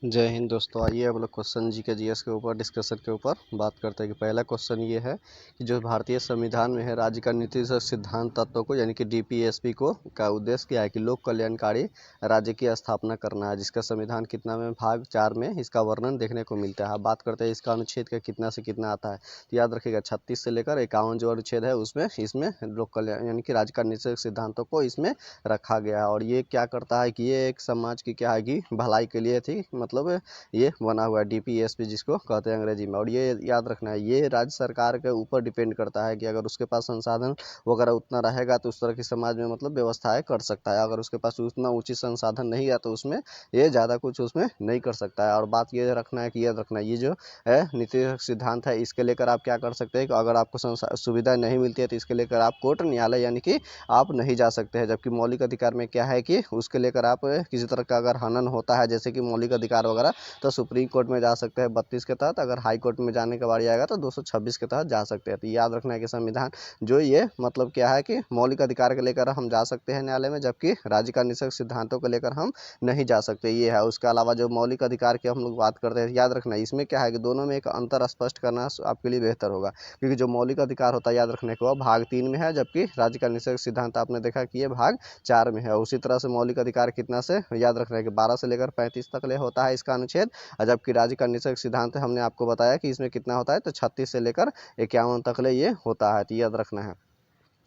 जय हिंद दोस्तों। आइए अब लोग क्वेश्चन जी के जीएस के ऊपर डिस्कशन के ऊपर बात करते हैं कि पहला क्वेश्चन ये है कि जो भारतीय संविधान में है, राज्य का नीति और सिद्धांत तत्वों को यानी कि डीपीएसपी को का उद्देश्य क्या है कि लोक कल्याणकारी राज्य की स्थापना करना है, जिसका संविधान कितना में भाग 4 में इसका वर्णन देखने को मिलता है। बात करते हैं इसका अनुच्छेद का कितना से कितना आता है, तो याद रखिएगा 36 से लेकर 51 जो अनुच्छेद है उसमें इसमें लोक कल्याण यानी कि राज्य का नीति सिद्धांतों को इसमें रखा गया है। और ये क्या करता है कि ये एक समाज की क्या है कि भलाई के लिए थी, मतलब ये बना हुआ है डीपीएसपी जिसको कहते हैं अंग्रेजी में। और ये याद रखना है, ये राज्य सरकार के ऊपर डिपेंड करता है कि अगर उसके पास संसाधन वगैरह उतना रहेगा तो उस तरह की समाज में मतलब व्यवस्थाएं कर सकता है। अगर उसके पास उतना उचित संसाधन नहीं है तो उसमें ये ज़्यादा कुछ उसमें नहीं कर सकता है। और बात ये रखना है कि याद रखना है, ये जो है नीति सिद्धांत है इसके लेकर आप क्या कर सकते हैं कि अगर आपको सुविधा नहीं मिलती है तो इसके लेकर आप कोर्ट न्यायालय यानी कि आप नहीं जा सकते हैं। जबकि मौलिक अधिकार में क्या है कि उसके लेकर आप किसी तरह का अगर हनन होता है जैसे कि मौलिक अधिकार वगैरह, तो सुप्रीम कोर्ट में जा सकते हैं 32 के तहत। अगर हाई कोर्ट में जाने का बारी आएगा तो 226 के तहत जा सकते हैं। तो याद रखना है कि संविधान जो ये मतलब क्या है कि मौलिक अधिकार को लेकर हम जा सकते हैं न्यायालय में, जबकि राज्य का निषेध सिद्धांतों को लेकर हम नहीं जा सकते, ये है। उसके अलावा जो मौलिक अधिकार की हम लोग बात करते हैं, याद रखना है इसमें क्या है कि दोनों में एक अंतर स्पष्ट करना आपके लिए बेहतर होगा, क्योंकि जो मौलिक अधिकार होता है याद रखने को भाग 3 में है, जबकि राज्य का निषेध सिद्धांत आपने देखा कि ये भाग 4 में है। उसी तरह से मौलिक अधिकार कितना से याद रखना है कि 12 से लेकर 35 तक ले होता है इसका अनुच्छेद, जबकि राज्य का निषेध सिद्धांत हमने आपको बताया कि इसमें कितना होता है, तो 36 से लेकर 51 तक ले ये होता है, तो याद रखना है।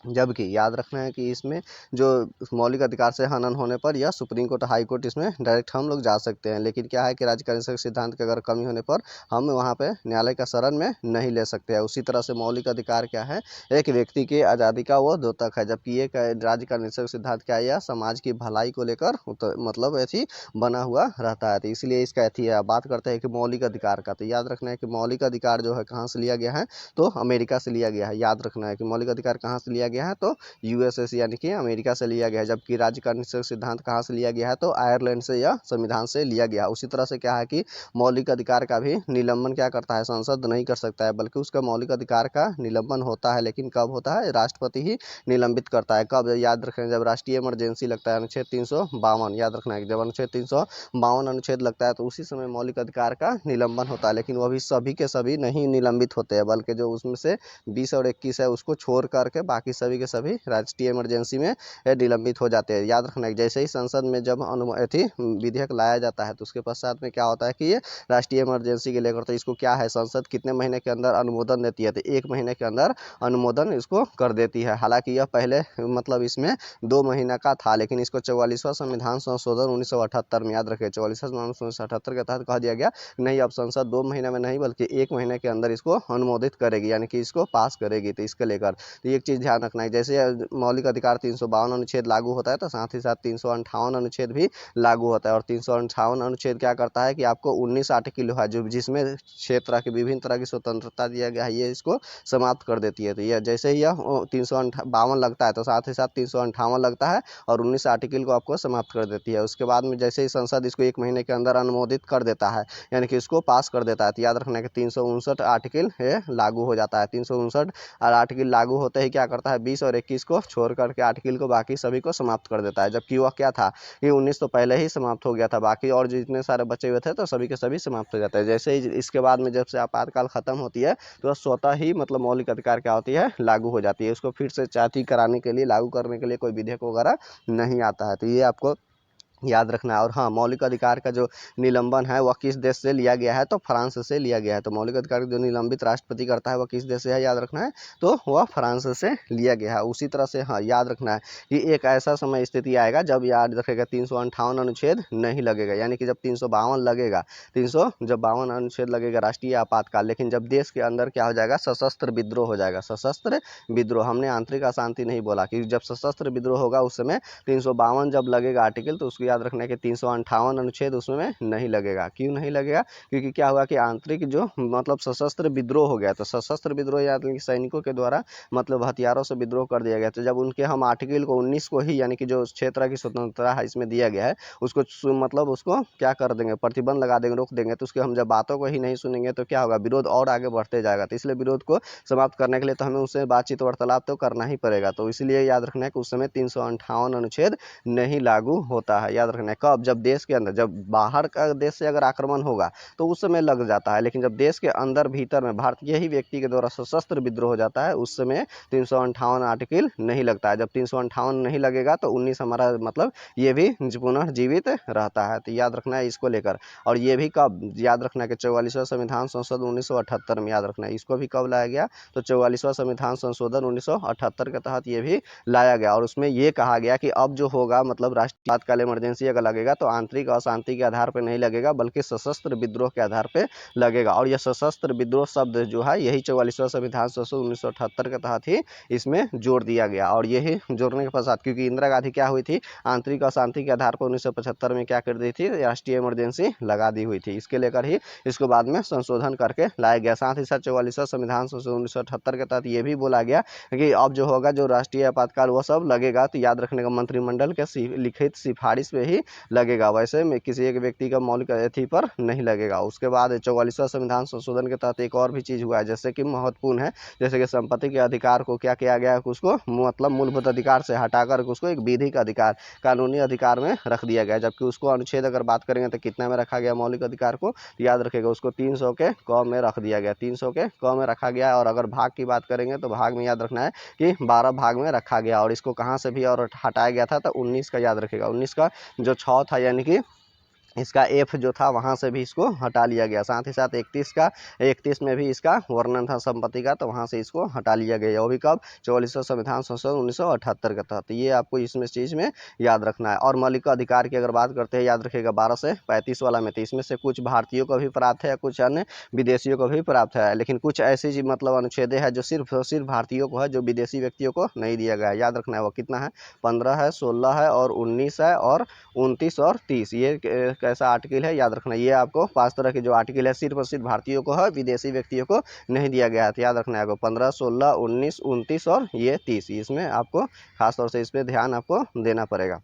जबकि याद रखना है कि इसमें जो मौलिक अधिकार से हनन होने पर या सुप्रीम कोर्ट हाई कोर्ट इसमें डायरेक्ट हम लोग जा सकते हैं, लेकिन क्या है कि राज्य का निषेध सिद्धांत के अगर कमी होने पर हम वहाँ पे न्यायालय का शरण में नहीं ले सकते हैं। उसी तरह से मौलिक अधिकार क्या है, एक व्यक्ति की आज़ादी का वो द्योतक है, जबकि ये राज्य का निषेध सिद्धांत क्या है, या समाज की भलाई को लेकर मतलब ऐसी बना हुआ रहता है। तो इसलिए इसका ऐसी है। बात करते हैं कि मौलिक अधिकार का, तो याद रखना है कि मौलिक अधिकार जो है कहाँ से लिया गया है, तो अमेरिका से लिया गया है। याद रखना है कि मौलिक अधिकार कहाँ से लिया गया है, तो यूएसए यानी कि अमेरिका से लिया गया है। जबकि राज्य का निषेध सिद्धांत कहाँ से लिया गया है, तो आयरलैंड से या संविधान से लिया गया है। उसी तरह से क्या है कि मौलिक अधिकार का भी निलंबन क्या करता है, संसद नहीं कर सकता है, बल्कि उसका मौलिक अधिकार का निलंबन होता है, लेकिन कब होता है, राष्ट्रपति ही निलंबित करता है। कब, याद रखें, जब राष्ट्रीय इमरजेंसी लगता है, अनुच्छेद 352, याद रखना है जब अनुच्छेद 352 अनुच्छेद लगता है तो उसी समय मौलिक अधिकार का निलंबन होता है। लेकिन वह भी सभी के सभी नहीं निलंबित होते हैं, बल्कि जो उसमें से 20 और 21 है उसको छोड़ करके बाकी सभी के सभी राष्ट्रीय इमरजेंसी में निलंबित हो जाते हैं। याद रखना है जैसे ही संसद में जब अनुमति विधेयक लाया जाता है तो उसके पश्चात में क्या होता है कि ये राष्ट्रीय इमरजेंसी के लेकर, तो इसको क्या है, संसद कितने महीने के अंदर अनुमोदन देती है, तो 1 महीने के अंदर अनुमोदन इसको कर देती है। हालांकि यह पहले मतलब इसमें 2 महीना का था, लेकिन इसको 44वां संविधान संशोधन 1978 में, याद रखें 44वां संविधान 1978 के तहत कह दिया गया नहीं, अब संसद 2 महीने में नहीं बल्कि 1 महीने के अंदर इसको अनुमोदित करेगी, यानी कि इसको पास करेगी। तो इसके लेकर तो एक चीज़ ध्यान रखना है, जैसे मौलिक अधिकार 352 अनुच्छेद लागू होता है तो साथ ही साथ 358 अनुच्छेद भी लागू होता है। और 358 अनुच्छेद क्या करता है कि आपको 19 आर्टिकल है जो जिसमें क्षेत्र की विभिन्न तरह की स्वतंत्रता दिया गया है, ये इसको समाप्त कर देती है। तो यह जैसे ही यह 352 लगता है तो साथ ही साथ 358 लगता है और 19 आर्टिकल को आपको समाप्त कर देती है। उसके बाद में जैसे ही संसद इसको 1 महीने के अंदर अनुमोदित कर देता है, यानी कि इसको पास कर देता है, तो याद रखना है कि 359 आर्टिकल लागू हो जाता है। 359 और आर्टिकल लागू होते ही क्या करता है, 20 और 21 को छोड़ करके आर्टिकल को बाकी सभी को समाप्त कर देता है। जबकि वह क्या था कि 19 तो पहले ही समाप्त हो गया था, बाकी और जितने सारे बचे हुए थे तो सभी के सभी समाप्त हो जाते हैं। जैसे ही इसके बाद में जब से आपातकाल खत्म होती है तो स्वतः ही मतलब मौलिक अधिकार क्या होती है, लागू हो जाती है। उसको फिर से चाटी कराने के लिए, लागू करने के लिए कोई विधेयक वगैरह नहीं आता है। तो ये आपको याद रखना है। और हाँ, मौलिक अधिकार का जो निलंबन है वह किस देश से लिया गया है, तो फ्रांस से लिया गया है। तो मौलिक अधिकार जो निलंबित राष्ट्रपति करता है वह किस देश से है, याद रखना है, तो वह फ्रांस से लिया गया है। उसी तरह से हाँ याद रखना है कि एक ऐसा समय स्थिति आएगा जब, याद रखेगा, 358 अनुच्छेद नहीं लगेगा, यानी कि जब 352 लगेगा, 352 अनुच्छेद लगेगा राष्ट्रीय आपातकाल, लेकिन जब देश के अंदर क्या हो जाएगा, सशस्त्र विद्रोह हो जाएगा। सशस्त्र विद्रोह, हमने आंतरिक अशांति नहीं बोला, कि जब सशस्त्र विद्रोह होगा उस समय 352 जब लगेगा आर्टिकल, तो उसको याद रखना है कि 358 अनुच्छेद उसमें नहीं लगेगा। क्यों नहीं लगेगा, क्योंकि क्या हुआ कि आंतरिक जो मतलब सशस्त्र विद्रोह हो गया, तो सशस्त्र विद्रोह याद कि सैनिकों के द्वारा मतलब हथियारों से विद्रोह कर दिया गया। तो जब उनके हम आर्टिकल को 19 को ही, यानी कि जो क्षेत्र की स्वतंत्रता है इसमें दिया गया है, उसको मतलब उसको क्या कर देंगे, प्रतिबंध लगा देंगे, रोक देंगे, तो उसके हम जब बातों को ही नहीं सुनेंगे तो क्या होगा, विरोध और आगे बढ़ते जाएगा। तो इसलिए विरोध को समाप्त करने के लिए तो हमें उससे बातचीत वार्तालाप तो करना ही पड़ेगा। तो इसलिए याद रखना है कि उस समय 358 अनुच्छेद नहीं लागू होता है। याद रखना है। कब? जब देश के अंदर, जब बाहर का देश से अगर आक्रमण होगा तो उस समय लग जाता है, लेकिन जब देश के अंदर भीतर में भारतीय ही व्यक्ति के द्वारा सशस्त्र विद्रोह हो जाता है उस समय 358 आर्टिकल नहीं लगता है। जब 358 नहीं लगेगा तो 19 हमारा मतलब ये भी पुनर्जीवित रहता है। तो याद रखना है इसको लेकर। और ये भी कब याद रखना है कि 44वां संविधान संशोधन 1978 में, याद रखना है इसको भी कब लाया गया, तो 44वां संविधान संशोधन 1978 के तहत ये भी लाया गया। और उसमें ये कहा गया कि अब जो होगा मतलब राष्ट्रीय आपातकाल इमरजेंसी अगर लगेगा तो आंतरिक अशांति के आधार पर नहीं लगेगा बल्कि सशस्त्र विद्रोह के आधार पर लगेगा। और यह सशस्त्र विद्रोह शब्द जो है यही 44वां संविधान संशोधन 1978 के तहत ही इसमें जोड़ दिया गया। और यही जोड़ने के पश्चात, क्योंकि इंदिरा गांधी क्या हुई थी, आंतरिक अशांति के आधार पर 1975 में क्या कर दी थी, राष्ट्रीय इमरजेंसी लगा दी हुई थी। इसके लेकर ही इसको बाद में संशोधन करके लाया गया। साथ ही साथ 44वां संविधान संशोधन 1978 के तहत ये भी बोला गया कि अब जो होगा जो राष्ट्रीय आपातकाल वो सब लगेगा तो याद रखने का मंत्रिमंडल के लिखित सिफारिश पे ही लगेगा, वैसे में किसी एक व्यक्ति का मौलिक अथी पर नहीं लगेगा। उसके बाद 44वां संविधान संशोधन के तहत एक और भी चीज़ हुआ है जैसे कि महत्वपूर्ण है, जैसे कि संपत्ति के अधिकार को क्या किया गया है, उसको मतलब मूलभूत अधिकार से हटाकर उसको एक विधिक अधिकार, कानूनी अधिकार में रख दिया गया। जबकि उसको अनुच्छेद अगर बात करेंगे तो कितना में रखा गया मौलिक अधिकार को, तो याद रखेगा उसको 300 के क में रख दिया गया, 300 के क में रखा गया। और अगर भाग की बात करेंगे तो भाग में याद रखना है कि 12 भाग में रखा गया। और इसको कहाँ से भी और हटाया गया था तो 19 का, याद रखेगा 19 का जो 6 था, यानी कि इसका एफ जो था वहाँ से भी इसको हटा लिया गया। साथ ही साथ 31 में भी इसका वर्णन था संपत्ति का, तो वहाँ से इसको हटा लिया गया। वो भी कब? 44वां संविधान संशोधन 1978 के तहत। ये आपको इसमें चीज़ में याद रखना है। और मौलिक अधिकार की अगर बात करते हैं, याद रखिएगा 12 से 35 वाला में, तो इसमें से कुछ भारतीयों को भी प्राप्त है, कुछ अन्य विदेशियों को भी प्राप्त है, लेकिन कुछ ऐसी मतलब अनुच्छेद है जो सिर्फ भारतीयों को है, जो विदेशी व्यक्तियों को नहीं दिया गया है। याद रखना है वो कितना है, 15 है, 16 है और 19 है और 29 और 30। ये कैसा आर्टिकल है, याद रखना। ये आपको 5 तरह के जो आर्टिकल है सिर्फ और सिर्फ भारतीयों को है, विदेशी व्यक्तियों को नहीं दिया गया है। तो याद रखना है 15, 16, 19, 29 और ये 30। इसमें आपको खासतौर से इस पर ध्यान आपको देना पड़ेगा।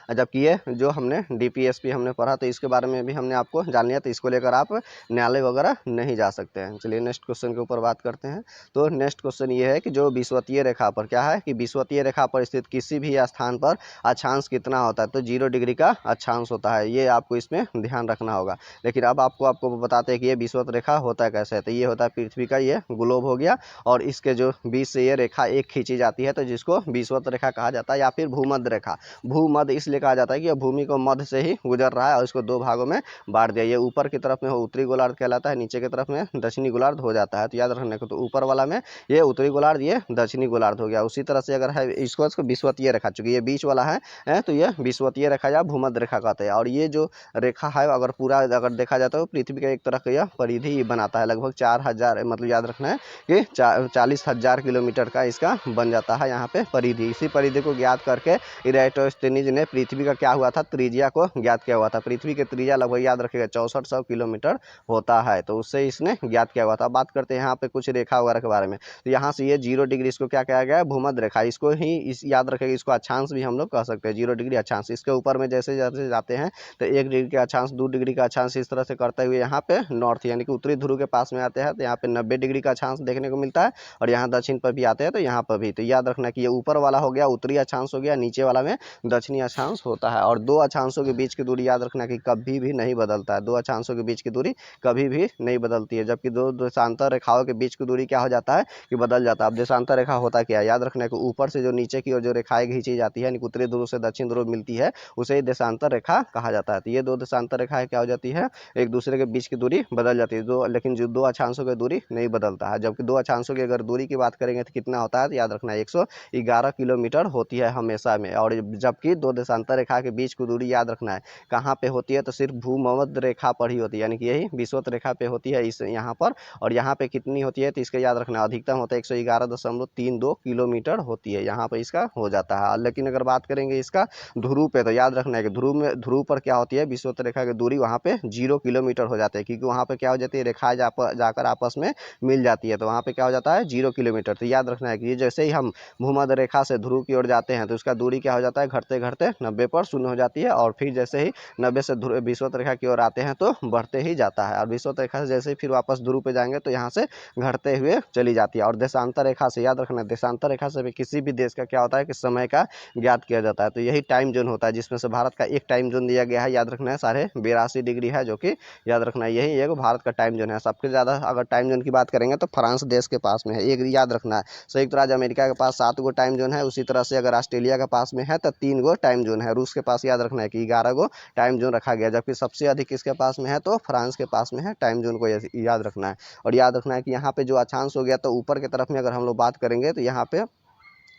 जबकि ये जो हमने डीपीएसपी हमने पढ़ा तो इसके बारे में भी हमने आपको जान लिया, तो इसको लेकर आप न्यायालय वगैरह नहीं जा सकते हैं। चलिए नेक्स्ट क्वेश्चन के ऊपर बात करते हैं। तो नेक्स्ट क्वेश्चन ये है कि जो विषुवतीय रेखा पर क्या है कि विषुवतीय रेखा पर स्थित किसी भी स्थान पर अक्षांश कितना होता है, तो 0 डिग्री का अक्षांश होता है। ये आपको इसमें ध्यान रखना होगा। लेकिन अब आपको बताते हैं कि ये विषुवत रेखा होता है कैसे, तो ये होता है पृथ्वी का ये ग्लोब हो गया और इसके जो बीच से ये रेखा एक खींची जाती है तो जिसको विषुवत रेखा कहा जाता है, या फिर भूमध्य रेखा। भूमध्य इसलिए कहा जाता है कि यह भूमि को मध्य से ही गुजर रहा है और इसको 2 भागों में बांट दिया। ये ऊपर की तरफ में उत्तरी गोलार्ध कहलाता है, नीचे की तरफ में दक्षिणी गोलार्ध हो जाता है। तो याद रखने को, तो ऊपर वाला में ये उत्तरी गोलार्ध, ये दक्षिणी गोलार्ध हो गया। उसी तरह से अगर है इसको विषुवतीय रेखा, चूंकि ये बीच वाला है तो ये विषुवतीय रेखा या भूमध्य रेखा कहते हैं। और ये जो रेखा है अगर पूरा अगर देखा जाता है तो पृथ्वी का एक तरह का यह परिधि बनाता है, लगभग 4000 मतलब याद रखना है कि 40,000 किलोमीटर का इसका बन जाता है यहाँ पे परिधि। इसी परिधि को ज्ञात करके इराटोस्थेनीज ने पृथ्वी का क्या हुआ था, त्रिज्या को ज्ञात किया हुआ था। पृथ्वी की त्रिज्या लगभग याद रखिएगा 6400 किलोमीटर होता है, तो उससे इसने ज्ञात किया हुआ था। बात करते हैं यहाँ पे कुछ रेखा वगैरह के बारे में। तो यहाँ से ये 0 डिग्री इसको क्या कहा गया है, भूमध्य रेखा। इसको ही इस याद रखेगा, इसको अक्षांश भी हम लोग कह सकते हैं, 0 डिग्री अक्षांश। इसके ऊपर में जैसे जैसे जाते हैं तो 1 डिग्री का अक्षांश, 2 डिग्री का अक्षांश, इस तरह से करते हुए यहाँ पे नॉर्थ यानी कि उत्तरी ध्रुव के पास में आते हैं तो यहाँ पे 90 डिग्री का अक्षांश देखने को मिलता है। और यहाँ दक्षिण पर भी आते हैं तो यहाँ पर भी। तो याद रखना कि ये ऊपर वाला हो गया उत्तरी अक्षांश हो गया, नीचे वाला में दक्षिणी अक्षांश होता है। और 2 अक्षांशों के बीच की दूरी याद रखना कि कभी भी नहीं बदलता है। 2 अक्षांशों के बीच की दूरी कभी भी नहीं बदलती है, जबकि 2 देशांतर रेखाओं के बीच की दूरी क्या हो जाता है कि बदल जाता है। अब देशांतर रेखा होता क्या है, याद रखना कि ऊपर से जो नीचे की ओर जो रेखाएं खींची जाती है, उत्तरी ध्रुव से दक्षिण ध्रुव मिलती है, उसे देशांतर रेखा कहा जाता है। तो ये 2 देशांतर रेखाएं क्या हो जाती है, एक दूसरे के बीच की दूरी बदल जाती है, लेकिन जो 2 अक्षांशों की दूरी नहीं बदलता है। जबकि 2 अक्षांशों की अगर दूरी की बात करेंगे तो कितना होता है, तो याद रखना 111 किलोमीटर होती है हमेशा में। और जबकि 2 देशांतर रेखा के बीच की दूरी याद रखना है कहाँ पे होती है, तो सिर्फ भूमध्य रेखा पर ही होती है, यानी कि यही विषुवत रेखा पे होती है इस यहाँ पर। और यहाँ पे कितनी होती है, तो इसका याद रखना अधिकतम होता है 111.32 किलोमीटर होती है, यहाँ पे इसका हो जाता है। लेकिन अगर बात करेंगे इसका ध्रुव पे, तो याद रखना है कि ध्रुव पर क्या होती है, विषुवत रेखा की दूरी वहाँ पे 0 किलोमीटर हो जाती है, क्योंकि वहाँ पे क्या हो जाती है, रेखाएं जाकर आपस में मिल जाती है, तो वहाँ पे क्या हो जाता है 0 किलोमीटर। तो याद रखना है कि जैसे ही हम भूमध्य रेखा से ध्रुव की ओर जाते हैं तो उसका दूरी क्या हो जाता है, घटते घटते 90 पर शून्य हो जाती है, और फिर जैसे ही 90 से विषुवत रेखा की ओर आते हैं तो बढ़ते ही जाता है, और विषुवत रेखा से जैसे ही फिर वापस ध्रुव पे जाएंगे तो यहाँ से घटते हुए चली जाती है। और देशांतर रेखा से याद रखना, देशांतर रेखा से भी किसी भी देश का क्या होता है कि समय का ज्ञात किया जाता है। तो यही टाइम जोन होता है, जिसमें से भारत का एक टाइम जोन दिया गया है, याद रखना है 82.5 डिग्री है, जो कि याद रखना है यही एक भारत का टाइम जोन है। सबसे ज़्यादा अगर टाइम जोन की बात करेंगे तो फ्रांस देश के पास में है, एक याद रखना है। संयुक्त राज्य अमेरिका के पास 7 गो टाइम जोन है, उसी तरह से अगर ऑस्ट्रेलिया के पास में है तो 3 गो टाइम जोन है। रूस के पास याद रखना है कि 11 गो टाइम जोन रखा गया, जबकि सबसे अधिक किसके पास में है तो फ्रांस के पास में है। टाइम जोन को याद रखना है। और याद रखना है कि यहाँ पे जो अक्षांश हो गया, तो ऊपर की तरफ में अगर हम लोग बात करेंगे तो यहाँ पे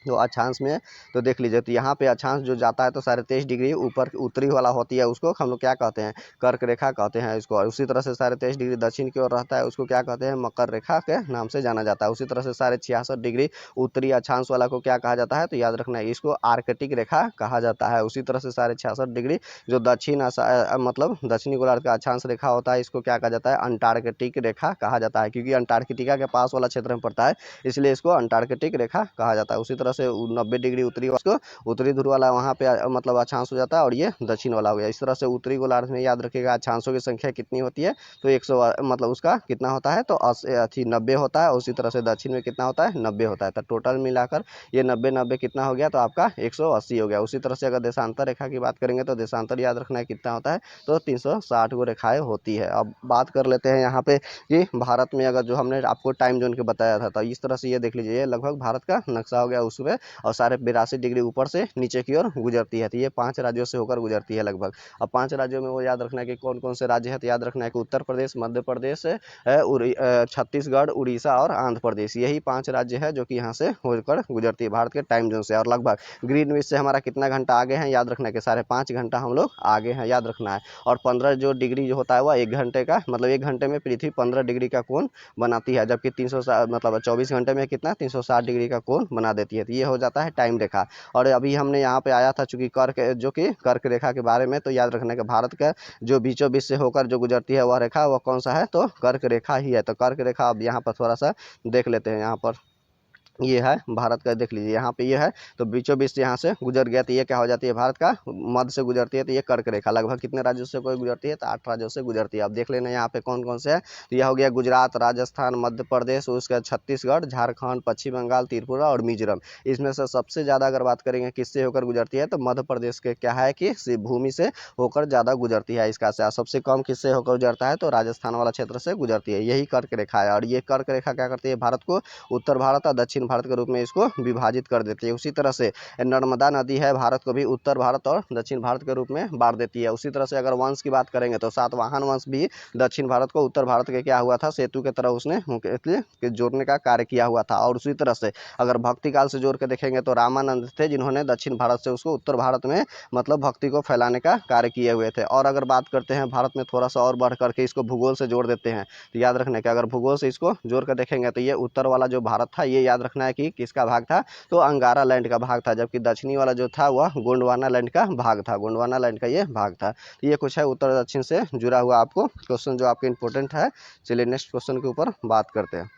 जो अक्षांश में, तो देख लीजिए, तो यहाँ पे अक्षांश जो जाता है तो 23.5 डिग्री ऊपर उत्तरी वाला होती है, उसको हम लोग क्या कहते हैं, कर्क रेखा कहते हैं इसको। और उसी तरह से 23.5 डिग्री दक्षिण की ओर रहता है, उसको क्या कहते हैं, मकर रेखा के नाम से जाना जाता है। उसी तरह से 66.5 डिग्री उत्तरी अक्षांश वाला को क्या कहा जाता है, तो याद रखना है इसको आर्कटिक रेखा कहा जाता है। उसी तरह से 66.5 डिग्री जो दक्षिण मतलब दक्षिणी गोलार्ध का अक्षांश रेखा होता है, इसको क्या कहा जाता है, अंटार्कटिक रेखा कहा जाता है, क्योंकि अंटार्कटिका के पास वाला क्षेत्र में पड़ता है, इसलिए इसको अंटार्कटिक रेखा कहा जाता है। उसी तरह से 90 डिग्री उत्तरी, उसको उत्तरी ध्रुव वाला वहाँ पे मतलब अक्षांश हो जाता है, और ये दक्षिण वाला हो गया। इस तरह से उत्तरी गोलार्ध में याद रखिएगा अक्षांशों की संख्या कितनी होती है, तो 100 मतलब उसका कितना होता है, तो 90 होता है। उसी तरह से दक्षिण में कितना होता है, 90 होता है। तो टोटल मिलाकर ये 90 कितना हो गया, तो आपका 180 हो गया। उसी तरह से अगर देशांतर रेखा की बात करेंगे तो देशांतर याद रखना है कितना होता है, तो 360 गो रेखाएं होती है। अब बात कर लेते हैं यहाँ पे कि भारत में अगर जो हमने आपको टाइम जोन के बताया था, तो इस तरह से ये देख लीजिए, ये लगभग भारत का नक्शा हो गया उसमें, और 82 डिग्री ऊपर से नीचे की ओर गुजरती है। तो ये 5 राज्यों से होकर गुजरती है लगभग। अब 5 राज्यों में वो याद रखना है कि कौन कौन से राज्य है, तो याद रखना है कि उत्तर प्रदेश, मध्य प्रदेश, छत्तीसगढ़, उड़ीसा और आंध्र प्रदेश, यही 5 राज्य है जो कि यहाँ से होकर गुजरती है भारत के टाइम जोन से। और लगभग ग्रीनविच से हमारा कितना घंटा आगे है, याद रखना है कि 5.5 घंटा हम लोग आगे हैं, याद रखना है। और 15 जो डिग्री जो होता है वह 1 घंटे का, मतलब 1 घंटे में पृथ्वी 15 डिग्री का कोण बनाती है, जबकि 360 मतलब 24 घंटे में कितना 360 डिग्री का कोण बना देती है। तो ये हो जाता है टाइम रेखा। और अभी हमने यहाँ पे आया था चूंकि कर्क, जो कि कर्क रेखा के बारे में, तो याद रखना कि भारत का जो बीचों बीच से होकर जो गुजरती है वह रेखा, वह कौन सा है, तो कर्क रेखा ही है। तो कर्क रेखा अब यहाँ पर थोड़ा सा देख लेते हैं। यहाँ पर ये है भारत का, देख लीजिए यहाँ पे ये है, तो बीचों बीच से यहाँ से गुजर गया, तो ये क्या हो जाती है, भारत का मध्य से गुजरती है। तो ये कर्क रेखा लगभग कितने राज्यों से कोई गुजरती है, तो 8 राज्यों से गुजरती है। अब देख लेना यहाँ पे कौन कौन से है, तो यह हो गया गुजरात, राजस्थान, मध्य प्रदेश, उसके बाद छत्तीसगढ़, झारखंड, पश्चिम बंगाल, त्रिपुरा और मिजोरम। इसमें से सबसे ज़्यादा अगर बात करेंगे किससे होकर गुजरती है, तो मध्य प्रदेश के क्या है कि भूमि से होकर ज़्यादा गुजरती है इसका से। सबसे कम किससे होकर गुजरता है, तो राजस्थान वाला क्षेत्र से गुजरती है, यही कर्क रेखा है। और ये कर्क रेखा क्या करती है, भारत को उत्तर भारत और दक्षिण भारत के रूप में इसको विभाजित कर देती है। उसी तरह से नर्मदा नदी है, भारत को भी उत्तर भारत और दक्षिण भारत के रूप में बांट देती है। उसी तरह से अगर वंश की बात करेंगे तो सातवाहन वंश भी दक्षिण भारत को उत्तर भारत के क्या हुआ था, सेतु के तरह उसने जोड़ने का कार्य किया हुआ था। और उसी तरह से अगर भक्ति काल से जोड़ के देखेंगे तो रामानंद थे, जिन्होंने दक्षिण भारत से उसको उत्तर भारत में मतलब भक्ति को फैलाने का कार्य किए हुए थे। और अगर बात करते हैं भारत में थोड़ा सा और बढ़ करके इसको भूगोल से जोड़ देते हैं, तो याद रखना कि अगर भूगोल से इसको जोड़ कर देखेंगे तो ये उत्तर वाला जो भारत था, ये याद रखना है कि किसका भाग था, तो अंगारा लैंड का भाग था, जबकि दक्षिणी वाला जो था वह गोंडवाना लैंड का भाग था, गोंडवाना लैंड का ये भाग था। तो ये कुछ है उत्तर दक्षिण से जुड़ा हुआ आपको क्वेश्चन जो आपके इंपॉर्टेंट है। चलिए नेक्स्ट क्वेश्चन के ऊपर बात करते हैं।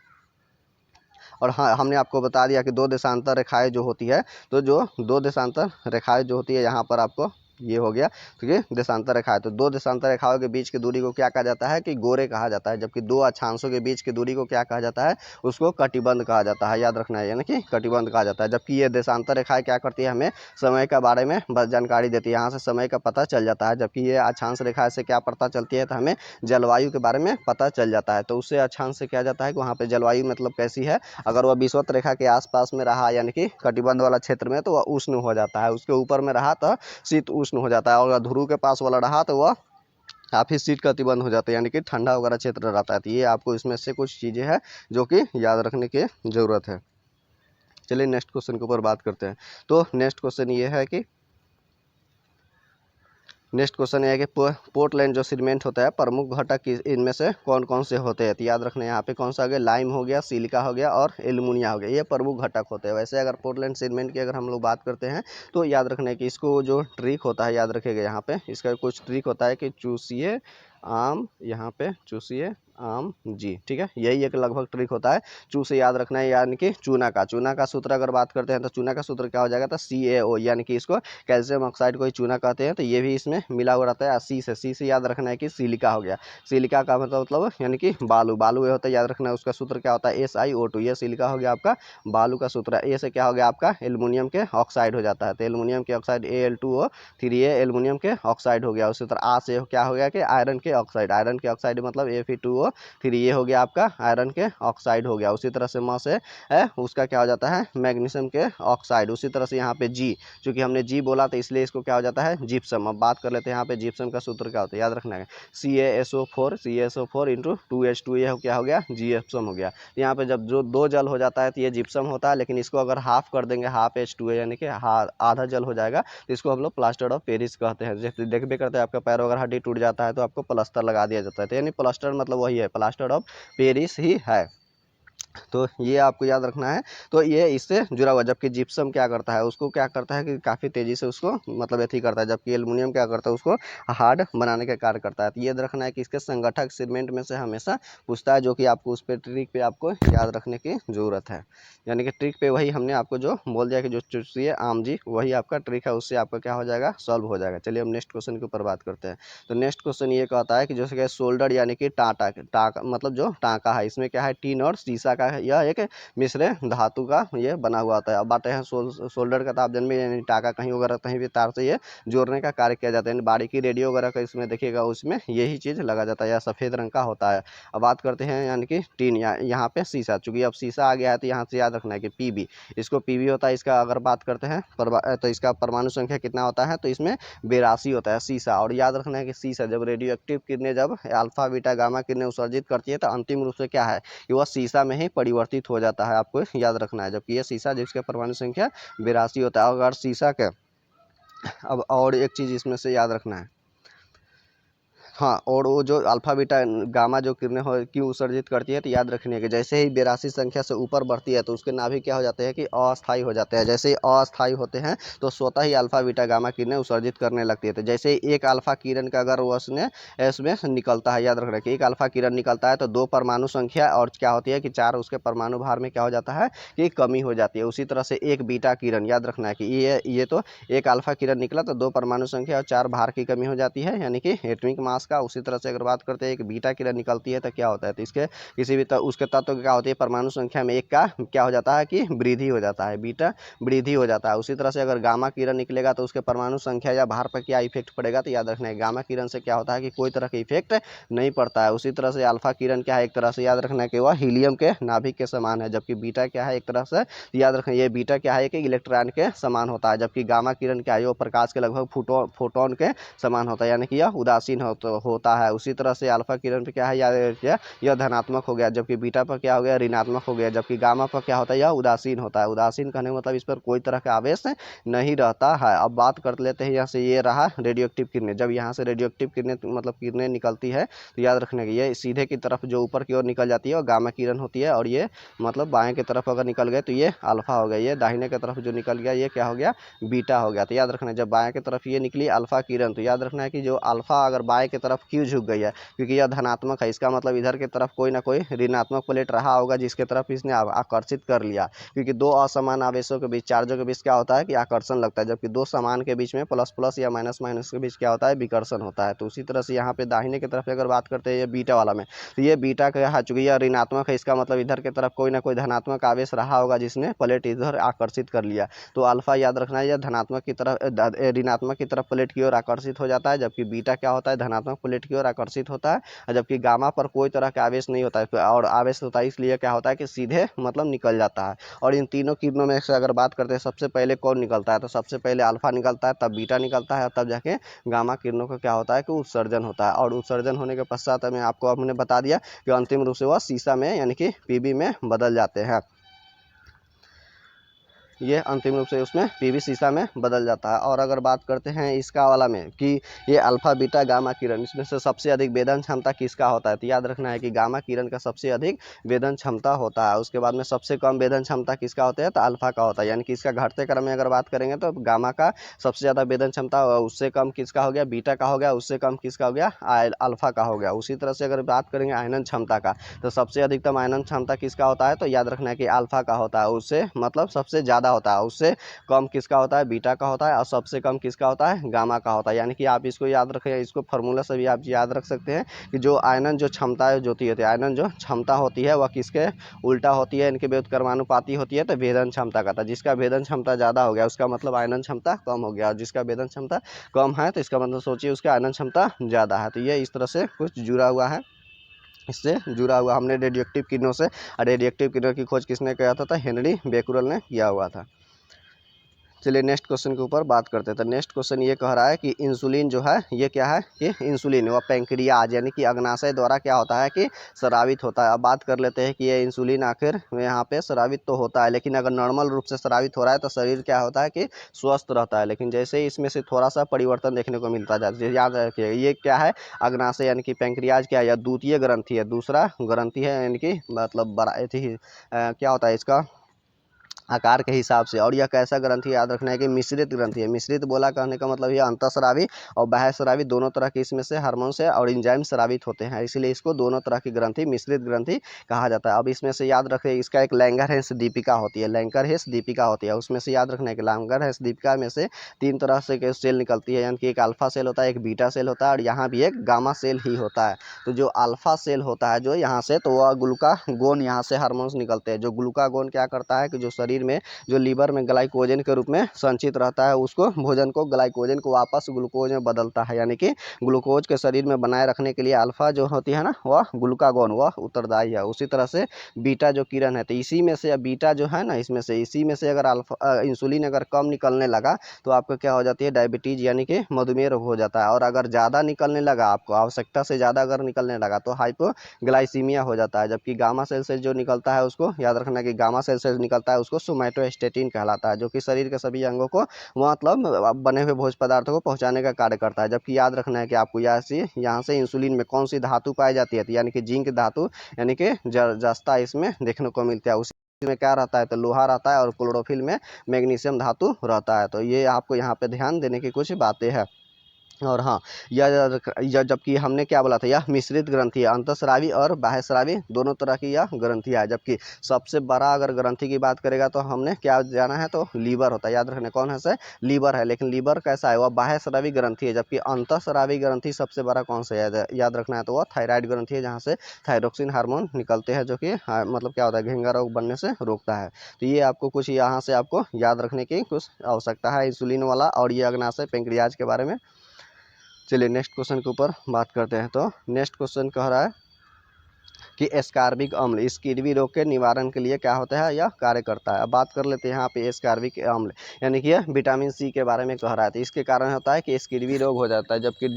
और हाँ, हमने आपको बता दिया कि 2 देशांतर रेखाएं जो होती है, तो जो 2 देशांतर रेखाएं जो होती है यहाँ पर आपको ये हो गया, ठीक है, देशांतर रेखा है। तो 2 देशांतर रेखाओं के बीच की दूरी को क्या कहा जाता है, कि गोरे कहा जाता है, जबकि 2 अक्षांशों के बीच की दूरी को क्या कहा जाता है, उसको कटिबंध कहा जाता है, याद रखना है, यानी कि कटिबंध कहा जाता है। जबकि ये देशांतर रेखाएं क्या करती है, हमें समय के बारे में बस जानकारी देती है, यहाँ से समय का पता चल जाता है। जबकि ये अक्षांश रेखा से क्या पता चलती है, तो हमें जलवायु के बारे में पता चल जाता है। तो उससे अक्षांश से क्या जाता है कि वहाँ पे जलवायु मतलब कैसी है, अगर वह विषुवत रेखा के आसपास में रहा, यानी कि कटिबंध वाला क्षेत्र में, तो वह उष्ण हो जाता है, उसके ऊपर में रहा तो शीत उष्ण हो जाता है, और ध्रुव के पास वाला रहा तो वह काफी शीत कटिबंध हो जाता है, यानी कि ठंडा वगैरह क्षेत्र रहता है। तो ये आपको इसमें से कुछ चीजें हैं जो कि याद रखने की जरूरत है। चलिए नेक्स्ट क्वेश्चन के ऊपर बात करते हैं। तो नेक्स्ट क्वेश्चन ये है कि नेक्स्ट क्वेश्चन है कि पोर्टलैंड जो सीमेंट होता है, प्रमुख घटक इनमें से कौन कौन से होते हैं। तो याद रखना यहाँ पे कौन सा हो गया, लाइम हो गया, सिलिका हो गया और एल्युमिनिया हो गया, ये प्रमुख घटक होते हैं। वैसे अगर पोर्टलैंड सीमेंट की अगर हम लोग बात करते हैं तो याद रखना है कि इसको जो ट्रिक होता है, याद रखिएगा यहाँ पे इसका कुछ ट्रिक होता है कि चूसिए आम, यहाँ पे चूसिए आम जी। ठीक है, यही एक लगभग ट्रिक होता है। चू से याद रखना है, यानी कि चूना का सूत्र अगर बात करते हैं तो चूना का सूत्र क्या हो जाएगा, तो CaO, यानी कि इसको कैल्शियम ऑक्साइड को ही चूना कहते हैं, तो ये भी इसमें मिला हुआ रहता है। सी से याद रखना है कि सिलिका हो गया। सिलिका का मतलब यानी कि बालू, बालू ये होता है, याद रखना है उसका सूत्र क्या होता है, SiO2। ये सिलिका हो गया आपका बालू का सूत्र है। ए से क्या हो गया आपका एल्युमिनियम के ऑक्साइड हो जाता है, तो एल्युमिनियम के ऑक्साइड Al2O3, ये एल्युमिनियम के ऑक्साइड हो गया। उसी तरह आ से क्या हो गया कि आयरन के ऑक्साइड, आयरन के ऑक्साइड मतलब Fe2O3, ये हो गया आपका आयरन के ऑक्साइड हो गया। उसी तरह से म से है उसका क्या हो जाता है, मैग्नीशियम के ऑक्साइड। उसी तरह से यहाँ पे जी, चूंकि हमने जी बोला तो इसलिए इसको क्या हो जाता है, जिप्सम। अब बात कर लेते हैं यहाँ पे जिप्सम का सूत्र क्या होता है, याद रखना है CaSO4 इंटू 2H2, ये क्या हो गया, जिप्सम हो गया। यहाँ पे जब जो दो जल हो जाता है तो ये जिप्सम होता है, लेकिन इसको अगर हाफ कर देंगे, हाफ H2 यानी कि आधा जल हो जाएगा, तो इसको हम लोग प्लास्टर ऑफ पेरिस कहते हैं। जैसे देखबे करते हैं आपका पैर अगर हड्डी टूट जाता है तो आपको प्लास्टर लगा दिया जाता है, तो यानी प्लास्टर मतलब वही है, प्लास्टर ऑफ पेरिस ही है। तो ये आपको याद रखना है। तो ये इससे जुड़ा हुआ, जबकि जिप्सम क्या करता है, उसको क्या करता है कि काफ़ी तेज़ी से उसको मतलब एथी करता है, जबकि एल्युमिनियम क्या करता है, उसको हार्ड बनाने का कार्य करता है। तो ये रखना है कि इसके संगठक सीमेंट में से हमेशा पूछता है, जो कि आपको उस पर ट्रिक पे आपको याद रखने की ज़रूरत है। यानी कि ट्रिक पे वही हमने आपको जो बोल दिया कि जो चूसिए आम जी, वही आपका ट्रिक है, उससे आपका क्या हो जाएगा, सॉल्व हो जाएगा। चलिए हम नेक्स्ट क्वेश्चन के ऊपर बात करते हैं। तो नेक्स्ट क्वेश्चन ये कहता है कि जैसे कि सोल्डर यानी कि टाँका मतलब जो टाँका है, इसमें क्या है, टीन और शीशा का है, यह एक मिश्र धातु का ये बना हुआ होता है। अब बात है शोल्डर का, तो आप जन्मे यानी टाका कहीं वगैरह कहीं भी तार से ये जोड़ने का कार्य किया जाता है। यानी बारीकी रेडियो वगैरह का इसमें देखिएगा, उसमें यही चीज़ लगा जाता है, या सफ़ेद रंग का होता है। अब बात करते हैं यानी कि टीन, यहाँ पे शीशा, चूंकि अब शीशा आ गया है तो यहाँ से याद रखना है कि पीबी, इसको पीबी होता है। इसका अगर बात करते हैं तो इसका परमाणु संख्या कितना होता है, तो इसमें 82 होता है शीशा। और याद रखना है कि शीशा जब रेडियो एक्टिव किरणें, जब अल्फा बीटा गामा किरणें उत्सर्जित करती है, तो अंतिम रूप से क्या है कि वह शीशा में ही परिवर्तित हो जाता है, आपको याद रखना है। जबकि ये शीशा जिसका परमाणु संख्या 82 होता है। अगर शीशा के, अब और एक चीज़ इसमें से याद रखना है, हाँ, और वो जो अल्फा बीटा गामा जो किरणें हो क्यों उत्सर्जित करती है, तो याद रखने के जैसे ही 82 संख्या से ऊपर बढ़ती है तो उसके नाभिक क्या हो जाते हैं कि अस्थायी हो जाते हैं। जैसे ही अस्थायी होते हैं तो स्वतः ही अल्फा बीटा गामा किरणें उत्सर्जित करने लगती है। तो जैसे ही एक अल्फा किरण का अगर उसने इसमें निकलता है, याद रखना कि एक अल्फा किरण निकलता है तो 2 परमाणु संख्या और क्या होती है कि 4 उसके परमाणु भार में क्या हो जाता है कि कमी हो जाती है। उसी तरह से एक बीटा किरण, याद रखना है कि ये तो एक अल्फा किरण निकला तो 2 परमाणु संख्या और 4 भार की कमी हो जाती है, यानी कि एटॉमिक मास का। उसी तरह से अगर बात करते हैं एक बीटा किरण निकलती है तो क्या होता है, तो इसके किसी भी उसके तत्व क्या होती है, परमाणु संख्या में एक का क्या हो जाता है कि वृद्धि हो जाता है, बीटा वृद्धि हो जाता है। उसी तरह से अगर गामा किरण निकलेगा तो उसके परमाणु संख्या या भार पर क्या इफेक्ट पड़ेगा, तो याद रखना है गामा किरण से क्या होता है कि कोई तरह का इफेक्ट नहीं पड़ता है। उसी तरह से अल्फा किरण क्या है, एक तरह से याद रखना है कि वह हीलियम के नाभिक के समान है, जबकि बीटा क्या है, एक तरह से याद रखना ये बीटा क्या है कि इलेक्ट्रॉन के समान होता है, जबकि गामा किरण क्या है वो प्रकाश के लगभग फोटोन के समान होता है, यानी कि यह उदासीन होता है। उसी तरह से अल्फा किरण पे क्या है, यह धनात्मक हो गया, जबकि बीटा पर क्या हो गया, ऋणात्मक हो गया, जबकि गामा पर क्या होता है, यह उदासीन होता है। उदासीन कहने का मतलब इस पर कोई तरह का आवेश नहीं रहता है। अब बात कर लेते हैं यहाँ से, ये रहा रेडियो एक्टिव किरणें। जब यहाँ से रेडियो एक्टिव किरणें मतलब किरणें निकलती है तो याद रखने की ये सीधे की तरफ जो ऊपर की ओर निकल जाती है और गामा किरण होती है, और ये मतलब बाएं की तरफ अगर निकल गए तो ये अल्फा हो गया, ये दाहिने की तरफ जो निकल गया ये क्या हो गया, बीटा हो गया। तो याद रखना है जब बाएं की तरफ ये निकली अल्फा किरण, तो याद रखना है कि जो अल्फा अगर बाएं की तरफ क्यों झुक गई है, क्योंकि यह धनात्मक है, इसका मतलब इधर की तरफ कोई ना कोई ऋणात्मक प्लेट रहा होगा जिसके तरफ इसने आकर्षित कर लिया। क्योंकि दो असमान आवेशों के बीच, चार्जों के बीच क्या होता है कि आकर्षण लगता है, जबकि दो समान के बीच में प्लस प्लस या माइनस माइनस के बीच क्या होता है, विकर्षण होता है। तो उसी तरह से यहाँ पे दाहिने की तरफ अगर बात करते हैं ये बीटा वाला में, तो ये बीटा का है, चूंकि यह ऋणात्मक है, इसका मतलब इधर की तरफ कोई ना कोई धनात्मक आवेश रहा होगा जिसने प्लेट इधर आकर्षित कर लिया। तो अल्फा याद रखना है यह धनात्मक की तरफ ऋणात्मक की तरफ प्लेट की ओर आकर्षित हो जाता है, जबकि बीटा क्या होता है, धनात्मक प्लेट की ओर आकर्षित होता है। जबकि गामा पर कोई तरह का आवेश नहीं होता है, और आवेश होता है इसलिए क्या होता है कि सीधे मतलब निकल जाता है। और इन तीनों किरणों में से अगर बात करते हैं सबसे पहले कौन निकलता है, तो सबसे पहले अल्फा निकलता है, तब बीटा निकलता है, और तब जाके गामा किरणों का क्या होता है कि उत्सर्जन होता है। और उत्सर्जन होने के पश्चात मैं आपको हमने बता दिया कि अंतिम रूप से वह शीशा में यानी कि पीबी में बदल जाते हैं। ये अंतिम रूप से उसमें पीवी सीसा में बदल जाता है। और अगर बात करते हैं इसका वाला में कि ये अल्फा बीटा गामा किरण, इसमें से सबसे अधिक वेदन क्षमता किसका होता है, तो याद रखना है कि गामा किरण का सबसे अधिक वेदन क्षमता होता है। उसके बाद में सबसे कम वेदन क्षमता किसका होता है, तो अल्फा का होता है। यानी कि इसका घटते क्रम में अगर बात करेंगे तो गामा का सबसे ज़्यादा वेदन क्षमता, उससे कम किसका हो गया, बीटा का हो गया, उससे कम किसका हो गया, अल्फा का हो गया। उसी तरह से अगर बात करेंगे आयनन क्षमता का, तो सबसे अधिकतम आयनन क्षमता किसका होता है, तो याद रखना है कि अल्फा का होता है। उससे मतलब सबसे ज़्यादा होता है, उससे कम किसका होता है, बीटा का होता है, और सबसे कम किसका होता है, गामा का होता है। यानी कि आप इसको याद रखें, इसको फार्मूला से भी आप याद रख सकते हैं कि जो आयनन जो क्षमता है जो होती है, आयनन जो क्षमता होती है वह किसके उल्टा होती है, इनके व्युत्क्रमानुपाती होती है, तो भेदन क्षमता का था। जिसका भेदन क्षमता ज़्यादा हो गया उसका मतलब आयनन क्षमता कम हो गया, और जिसका भेदन क्षमता कम है तो इसका मतलब सोचिए उसका आयनन क्षमता ज़्यादा है। तो ये इस तरह से कुछ जुड़ा हुआ है, इससे जुड़ा हुआ हमने रेडियो एक्टिव किरणों से। रेडियो एक्टिव किरणों की खोज किसने किया था, हेनरी बेकुरल ने किया हुआ था। चलिए नेक्स्ट क्वेश्चन के ऊपर बात करते हैं। तो नेक्स्ट क्वेश्चन ये कह रहा है कि इंसुलिन जो है ये क्या है, कि इंसुलिन व पैंक्रियाज यानी कि अग्नाशय द्वारा क्या होता है कि स्रावित होता है। अब बात कर लेते हैं कि ये इंसुलिन आखिर यहाँ पे स्रावित तो होता है, लेकिन अगर नॉर्मल रूप से स्रावित हो रहा है तो शरीर क्या होता है कि स्वस्थ रहता है। लेकिन जैसे ही इसमें से थोड़ा सा परिवर्तन देखने को मिलता जाता है, याद रखिए ये क्या है, अग्नाशय यानी कि पैंक्रियाज क्या है, या द्वितीय ग्रंथि है, दूसरा ग्रंथि है, यानी कि मतलब बड़ा क्या होता है इसका आकार के हिसाब से। और यह कैसा ग्रंथि, याद रखना है कि मिश्रित ग्रंथि है। मिश्रित बोला कहने का मतलब यह अंतःस्रावी और बाह्य स्रावी दोनों तरह के इसमें से हार्मोन से और एंजाइम स्रावित होते हैं, इसलिए इसको दोनों तरह की ग्रंथि मिश्रित ग्रंथि कहा जाता है। अब इसमें से याद रखें इसका एक लैंगरहैंस दीपिका होती है, लैंगरहैंस दीपिका होती है। उसमें से याद रखना है कि लैंगरहैंस दीपिका में से 3 तरह से के सेल निकलती है, यानी कि एक अल्फा सेल होता है, एक बीटा सेल होता है, और यहाँ भी एक गामा सेल ही होता है। तो जो अल्फा सेल होता है जो यहाँ से, तो वह ग्लूकागोन यहाँ से हार्मोन्स निकलते हैं। जो ग्लूकागोन क्या करता है कि जो शरीर में जो लीवर में ग्लाइकोजन के रूप में संचित रहता है, उसको भोजन को ग्लाइकोजन को वापस ग्लूकोज में बदलता है। यानी कि ग्लूकोज के शरीर में बनाए रखने के लिए अल्फा जो होती है ना, वह ग्लूकागोन वह उत्तरदायी है। उसी तरह से बीटा जो किरण है, तो इसी में से बीटा जो है ना, इसमें से इसी में से अगर अल्फा इंसुलिन अगर कम निकलने लगा तो आपको क्या हो जाती है, डायबिटीज यानी कि मधुमेह रोग हो जाता है। और अगर ज़्यादा निकलने लगा, आपको आवश्यकता से ज़्यादा अगर निकलने लगा तो हाइपोग्लाइसीमिया हो जाता है। जबकि गामा सेल से जो निकलता है उसको याद रखना कि गामा सेल से निकलता है उसको सोमैटोस्टेटिन कहलाता है, जो कि शरीर के सभी अंगों को मतलब बने हुए भोज्य पदार्थों को पहुंचाने का कार्य करता है। जबकि याद रखना है कि आपको यहाँ से इंसुलिन में कौन सी धातु पाई जाती है, यानी कि जिंक धातु यानी कि जस्ता इसमें देखने को मिलता है। उसी में क्या रहता है, तो लोहा रहता है, और क्लोरोफिल में मैग्नीशियम धातु रहता है। तो ये आपको यहाँ पे ध्यान देने की कुछ बातें हैं। और हाँ, यह जबकि हमने क्या बोला था, यह मिश्रित ग्रंथि है, अंतःस्रावी और बाह्यस्रावी दोनों तरह की यह ग्रंथि है। जबकि सबसे बड़ा अगर ग्रंथि की बात करेगा तो हमने क्या जाना है, तो लीवर होता है। याद रखना कौन है से, लीवर है। लेकिन लीवर कैसा है, वह बाह्यस्रावी ग्रंथि है। जबकि अंतःस्रावी ग्रंथि सबसे बड़ा कौन सा है, याद रखना है, तो वह थायराइड ग्रंथि है, जहाँ से थायरोक्सिन हार्मोन निकलते हैं, जो कि मतलब क्या होता है, घेंगा रोग बनने से रोकता है। तो ये आपको कुछ यहाँ से आपको याद रखने की कुछ आवश्यकता है इंसुलिन वाला और ये अग्नाशय पैंक्रियाज के बारे में। चलिए नेक्स्ट क्वेश्चन के ऊपर बात करते हैं। तो नेक्स्ट क्वेश्चन कह रहा है कि एस्कार्बिक अम्ल इस किडनी रोग के निवारण के लिए क्या होता है, यह कार्य करता है। अब बात कर लेते हैं यहाँ पे एस्कार्बिक अम्ल यानी कि यह विटामिन सी के बारे में कह रहा है। तो इसके कारण होता है कि किडनी रोग हो जाता है। जबकि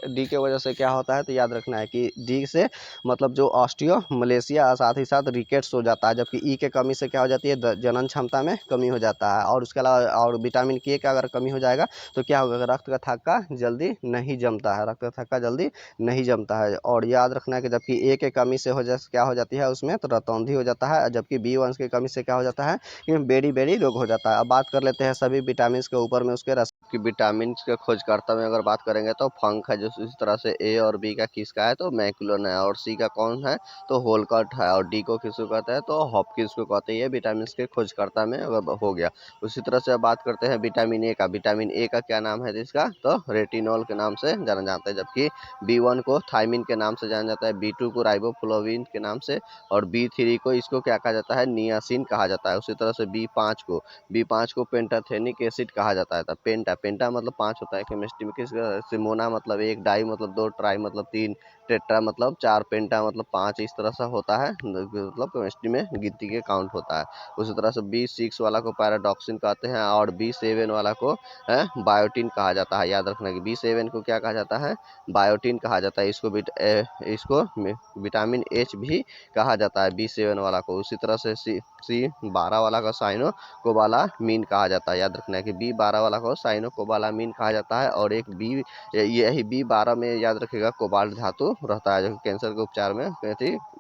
डी के वजह से क्या होता है, तो याद रखना है कि डी से मतलब जो ऑस्टियो मलेशिया साथ ही साथ रिकेट्स हो जाता है। जबकि ई के कमी से क्या हो जाती है, जनन क्षमता में कमी हो जाता है। और उसके अलावा और विटामिन के का अगर कमी हो जाएगा तो क्या होगा, रक्त का थक्का जल्दी नहीं जमता है, रक्त का थक्का जल्दी नहीं जमता है। और याद रखना है कि जबकि ए के कमी से क्या हो जाती है उसमें, तो रतौंधी हो जाता है। जबकि B1 की कमी से क्या हो जाता है, कि बेरी बेरी रोग हो जाता है। अब बात कर लेते हैं सभी विटामिन के ऊपर में उसके रस की। विटामिन के खोजकर्ता में अगर बात करेंगे तो फंक है, जो इस तरह से ए और बी का किसका है, तो मैकुलन है। और सी का कौन है, तो होलकट है। और डी को किसको कहते हैं, तो हॉपकिंस को कहते हैं। ये विटामिन के खोजकर्ता में हो गया। उसी तरह से अब बात करते हैं विटामिन ए का। विटामिन ए का क्या नाम है जिसका, तो रेटिनॉल के नाम से जाना जाता है। जबकि B1 को थायमिन के नाम से जाना जाता है, B2 को राइबोफ्लोविन के नाम से, और B3 को इसको क्या कहा जाता है, नियासिन कहा जाता है। उसी तरह से B5 को पेंटाथेनिक एसिड कहा जाता है, पेंटा पेंटा मतलब 5 होता है केमिस्ट्री में, किसका, सिमोना मतलब 1, डाई मतलब 2, ट्राई मतलब 3, टेट्रा मतलब 4, पेंटा मतलब 5, इस तरह से होता है, मतलब केमिस्ट्री में गिनती के काउंट होता है। उसी तरह से B6 वाला को पैराडॉक्सिन कहते हैं और B7 वाला को बायोटिन कहा जाता है। याद रखना कि B7 को क्या कहा जाता है, बायोटिन कहा जाता है। इसको विटामिन H भी कहा जाता है B7 वाला को। उसी तरह से C12 वाला का साइनो कोबालामीन कहा जाता है। याद रखना है कि B12 वाला को साइनो कोबालामीन कहा जाता है। और एक यही B12 में याद रखिएगा कोबाल्ट धातु रहता है, जो कि कैंसर के उपचार में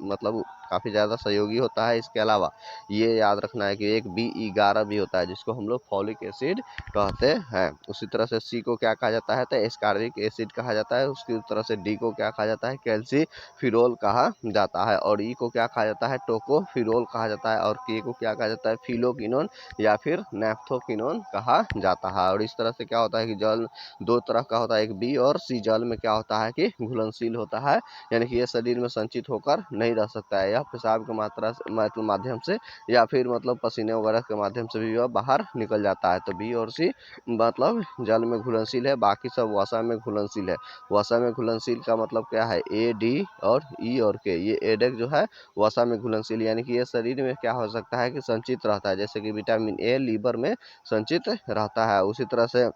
मतलब काफ़ी ज़्यादा सहयोगी होता है। इसके अलावा ये याद रखना है कि एक B11 भी होता है, जिसको हम लोग फॉलिक एसिड कहते हैं। उसी तरह से C को क्या कहा जाता है, तो एस्कॉर्बिक एसिड कहा जाता है। उसकी तरह से D को क्या कहा जाता है, कैल्सीफिरोल कहा जाता है। और E को क्या कहा जाता है, टोकोफिरोल कहा जाता है। और K को क्या कहा जाता है, फिलोक्विनोन या फिर नैप्थोक्विनोन कहा जाता है। और इस तरह से क्या होता है कि जल दो तरह का होता है, एक B और C। जल में क्या होता है कि घुलनशील होता है, यानी कि ये शरीर में संचित होकर नहीं रह सकता है। यह पेशाब की मात्रा मतलब माध्यम से या फिर मतलब पसीने वगैरह के माध्यम से भी वह बाहर निकल जाता है। तो B और C मतलब जल में घुलनशील है, बाकी सब वसा में घुलनशील है। वसा में घुलनशील का मतलब क्या है, A, D और E और K। ये एडेक जो है वसा में घुलनशील, यानी कि ये शरीर में क्या हो सकता है कि संचित रहता है, जैसे कि विटामिन A लीवर में संचित रहता है। उसी तरह से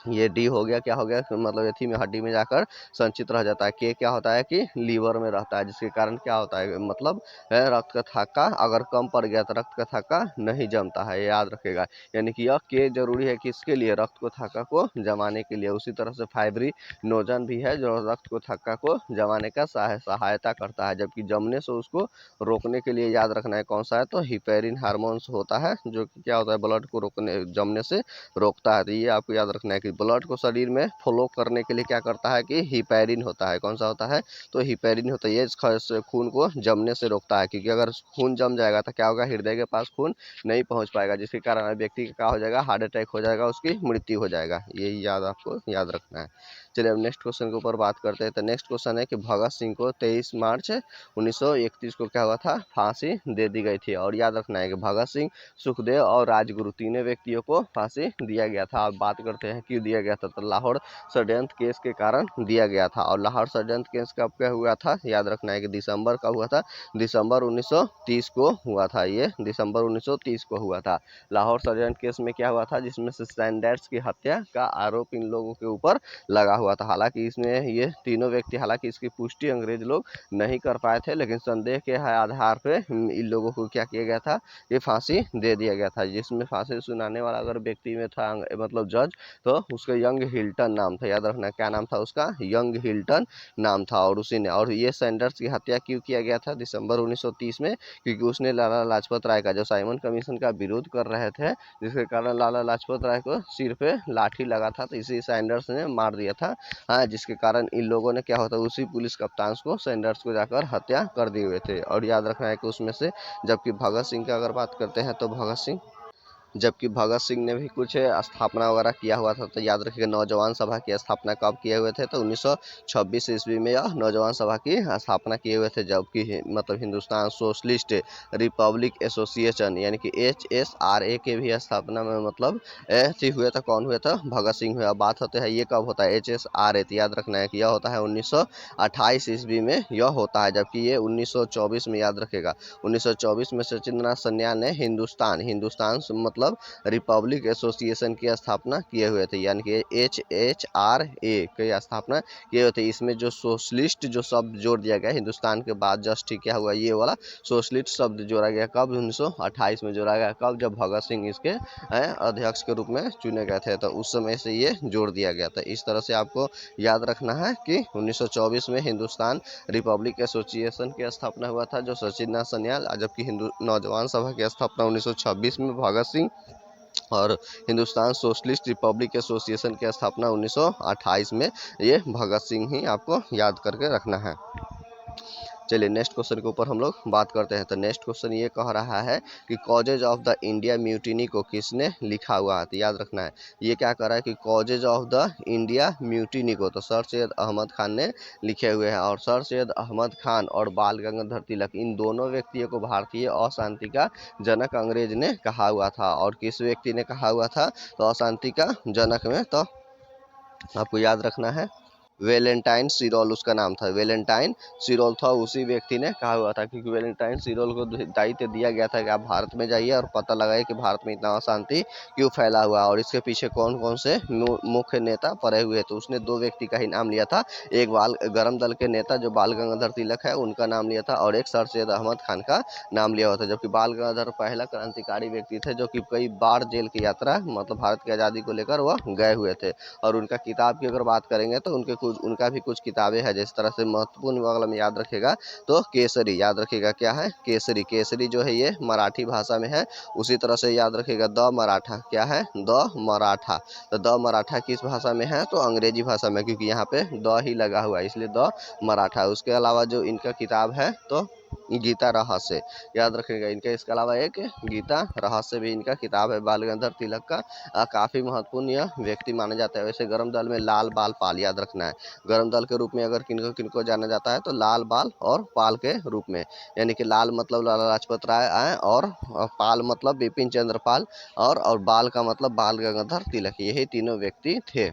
ये डी हो गया, क्या हो गया, मतलब एथी में हड्डी में जाकर संचित रह जाता है। के क्या होता है कि लीवर में रहता है, जिसके कारण क्या होता है, मतलब रक्त का थक्का अगर कम पड़ गया तो रक्त का थक्का नहीं जमता है, ये याद रखेगा। यानी कि यह के जरूरी है किसके लिए, रक्त को थक्का को जमाने के लिए। उसी तरह से फाइब्रिनोजन भी है, जो रक्त को थक्का को जमाने का सहायता करता है, जबकि जमने से उसको रोकने के लिए याद रखना है कौन सा है, तो हिपेरिन हार्मोन्स होता है, जो कि क्या होता है, ब्लड को रोकने जमने से रोकता है। तो ये आपको याद रखना है कि ब्लड को शरीर में फ्लो करने के लिए क्या करता है कि हिपेरिन होता है। कौन सा होता है, तो हिपेरिन होता है। ये खून को जमने से रोकता है, क्योंकि अगर खून जम जाएगा तो क्या होगा, हृदय के पास खून नहीं पहुंच पाएगा, जिसके कारण व्यक्ति का क्या हो जाएगा, हार्ट अटैक हो जाएगा, उसकी मृत्यु हो जाएगा। यही आपको याद रखना है। चलिए अब नेक्स्ट क्वेश्चन के ऊपर बात करते हैं। तो नेक्स्ट क्वेश्चन है कि भगत सिंह को 23 मार्च 1931 को क्या हुआ था, फांसी दे दी गई थी। और याद रखना है कि भगत सिंह, सुखदेव और राजगुरु तीनों व्यक्तियों को फांसी दिया गया था। अब बात करते हैं क्यों दिया गया था, तो लाहौर षड्यंत्र केस के कारण दिया गया था। और लाहौर षड्यंत्र केस कब क्या हुआ था, याद रखना है कि दिसंबर कब हुआ था, दिसंबर 1930 को हुआ था। ये दिसंबर 1930 को हुआ था। लाहौर षड्यंत्र केस में क्या हुआ था, जिसमें से सैंडर्स की हत्या का आरोप इन लोगों के ऊपर लगा हुआ था। हालांकि इसमें ये तीनों व्यक्ति, हालांकि इसकी पुष्टि अंग्रेज लोग नहीं कर पाए थे, लेकिन संदेह के आधार पे इन लोगों को क्या किया गया था, ये फांसी दे दिया गया था। जिसमें फांसी सुनाने वाला अगर व्यक्ति में था मतलब जज, तो उसका यंग हिल्टन नाम था। याद रखना क्या नाम था उसका, यंग हिल्टन नाम था। और उसी ने, और ये सैंडर्स की हत्या क्यों किया गया था दिसंबर 1930 में, क्योंकि उसने लाला लाजपत राय का, जो साइमन कमीशन का विरोध कर रहे थे, जिसके कारण लाला लाजपत राय को सिर पे लाठी लगा था, तो इसी सैंडर्स ने मार दिया था। हाँ, जिसके कारण इन लोगों ने क्या होता, उसी पुलिस कप्तान को, सैंडर्स को जाकर हत्या कर दिए हुए थे। और याद रखना है कि उसमें से, जबकि भगत सिंह की अगर बात करते हैं तो भगत सिंह ने भी कुछ स्थापना वगैरह किया हुआ था। तो याद रखिएगा नौजवान सभा की स्थापना कब किए हुए थे, तो 1926 ईस्वी में यह नौजवान सभा की स्थापना किए हुए थे। जबकि मतलब हिंदुस्तान सोशलिस्ट रिपब्लिक एसोसिएशन यानी कि HSRA के भी स्थापना में मतलब थी हुए था, कौन हुए था, भगत सिंह हुए। अब बात होते हैं ये कब होता है HSRA, तो याद रखना है कि यह होता है 1928 ईस्वी में यह होता है। जबकि ये 1924 में, याद रखेगा 1924 में सचिंद्रनाथ सन्याल ने हिंदुस्तान मतलब रिपब्लिक एसोसिएशन की स्थापना किए हुए थे, यानी कि HHRA की स्थापना किए हुए थे। इसमें जो सोशलिस्ट जो शब्द जोड़ दिया गया हिंदुस्तान के बाद, जस्ट क्या हुआ, ये वाला सोशलिस्ट शब्द जोड़ा गया कब, 1928 में जोड़ा गया। कब, जब भगत सिंह इसके अध्यक्ष के रूप में चुने गए थे, तो उस समय से ये जोड़ दिया गया था। इस तरह से आपको याद रखना है कि 1924 में हिंदुस्तान रिपब्लिक एसोसिएशन की स्थापना हुआ था, जो सचिंद्रनाथ सन्याल, जबकि हिंदू नौजवान सभा की स्थापना 1926 में भगत सिंह, और हिंदुस्तान सोशलिस्ट रिपब्लिक एसोसिएशन की स्थापना 1928 में ये भगत सिंह ही आपको याद करके रखना है। चलिए नेक्स्ट क्वेश्चन के ऊपर हम लोग बात करते हैं। तो नेक्स्ट क्वेश्चन ये कह रहा है कि causes of the India mutiny को किसने लिखा हुआ है। तो याद रखना है ये क्या कर रहा है कि causes of the India mutiny को तो सर सैयद अहमद खान ने लिखे हुए हैं। और सर सैयद अहमद खान और बाल गंगाधर तिलक इन दोनों व्यक्तियों को भारतीय अशांति का जनक अंग्रेज ने कहा हुआ था। और किस व्यक्ति ने कहा हुआ था तो अशांति का जनक में, तो आपको याद रखना है वेलेंटाइन सिरोल उसका नाम था। वेलेंटाइन सिरोल था, उसी व्यक्ति ने कहा हुआ था, क्योंकि वेलेंटाइन सिरोल को दायित्व दिया गया था कि आप भारत में जाइए और पता लगाइए कि भारत में इतना अशांति क्यों फैला हुआ है और इसके पीछे कौन कौन से मुख्य नेता पड़े हुए। तो उसने दो व्यक्ति का ही नाम लिया था, एक गरम दल के नेता जो बाल गंगाधर तिलक है उनका नाम लिया था, और एक सर सैयद अहमद खान का नाम लिया हुआ था। जबकि बाल गंगाधर पहला क्रांतिकारी व्यक्ति थे जो कि कई बार जेल की यात्रा मतलब भारत की आज़ादी को लेकर वह गए हुए थे। और उनका किताब की अगर बात करेंगे तो उनका भी कुछ किताबें हैं। जिस तरह से महत्वपूर्ण वाला में याद रखेगा तो केसरी, याद रखेगा क्या है केसरी। केसरी जो है ये मराठी भाषा में है। उसी तरह से याद रखेगा द मराठा, क्या है द मराठा। तो द मराठा किस भाषा में है तो अंग्रेजी भाषा में, क्योंकि यहाँ पे द ही लगा हुआ है इसलिए द मराठा। उसके अलावा जो इनका किताब है तो गीता रहस्य, याद रखेगा इनका। इसके अलावा एक गीता रहस्य भी इनका किताब है। बाल गंगाधर तिलक का काफ़ी महत्वपूर्ण यह व्यक्ति माना जाता है। वैसे गरम दल में लाल बाल पाल, याद रखना है गरम दल के रूप में अगर किनको किनको जाना जाता है तो लाल बाल और पाल के रूप में, यानी कि लाल मतलब लाला लाजपत राय आए और पाल मतलब बिपिन चंद्र पाल और बाल का मतलब बाल गंगाधर तिलक, यही तीनों व्यक्ति थे।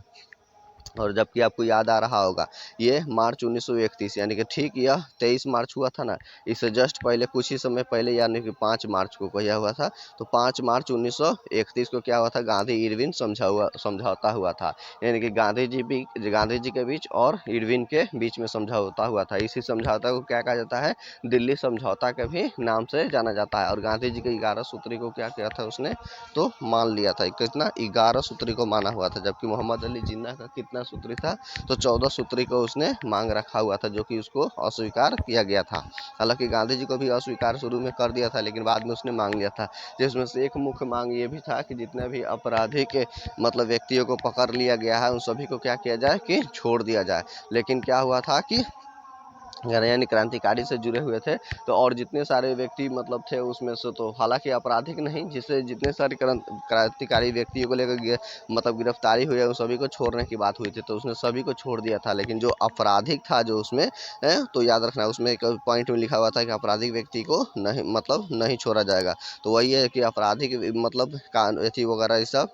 और जबकि आपको याद आ रहा होगा ये मार्च 1931 यानी कि ठीक यह 23 मार्च हुआ था ना, इससे जस्ट पहले कुछ ही समय पहले यानी कि 5 मार्च को यह हुआ था। तो 5 मार्च 1931 को क्या हुआ था गांधी इरविन समझौता हुआ था, यानी कि गांधी जी के बीच और इरविन के बीच में समझौता हुआ था। इसी समझौता को क्या कहा जाता है दिल्ली समझौता के भी नाम से जाना जाता है। और गांधी जी के 11 सूत्री को क्या किया था उसने तो मान लिया था, कितना 11 सूत्री को माना हुआ था। जबकि मोहम्मद अली जिन्ना का कितना सूत्री था तो 14 सूत्री को उसने मांग रखा हुआ था, जो कि उसको अस्वीकार किया गया था। हालांकि गांधी जी को भी अस्वीकार शुरू में कर दिया था, लेकिन बाद में उसने मांग लिया था। जिसमें से एक मुख्य मांग ये भी था कि जितने भी आपराधिक मतलब व्यक्तियों को पकड़ लिया गया है उन सभी को क्या किया जाए कि छोड़ दिया जाए। लेकिन क्या हुआ था कि यानी क्रांतिकारी से जुड़े हुए थे तो और जितने सारे व्यक्ति मतलब थे उसमें से, तो हालांकि आपराधिक नहीं, जिससे जितने सारे क्रांतिकारी व्यक्तियों को लेकर मतलब गिरफ्तारी हुई है उन सभी को छोड़ने की बात हुई थी, तो उसने सभी को छोड़ दिया था। लेकिन जो आपराधिक था जो उसमें तो याद रखना उसमें एक पॉइंट में लिखा हुआ था कि आपराधिक व्यक्ति को नहीं मतलब नहीं छोड़ा जाएगा। तो वही है कि आपराधिक मतलब कानून वगैरह ये सब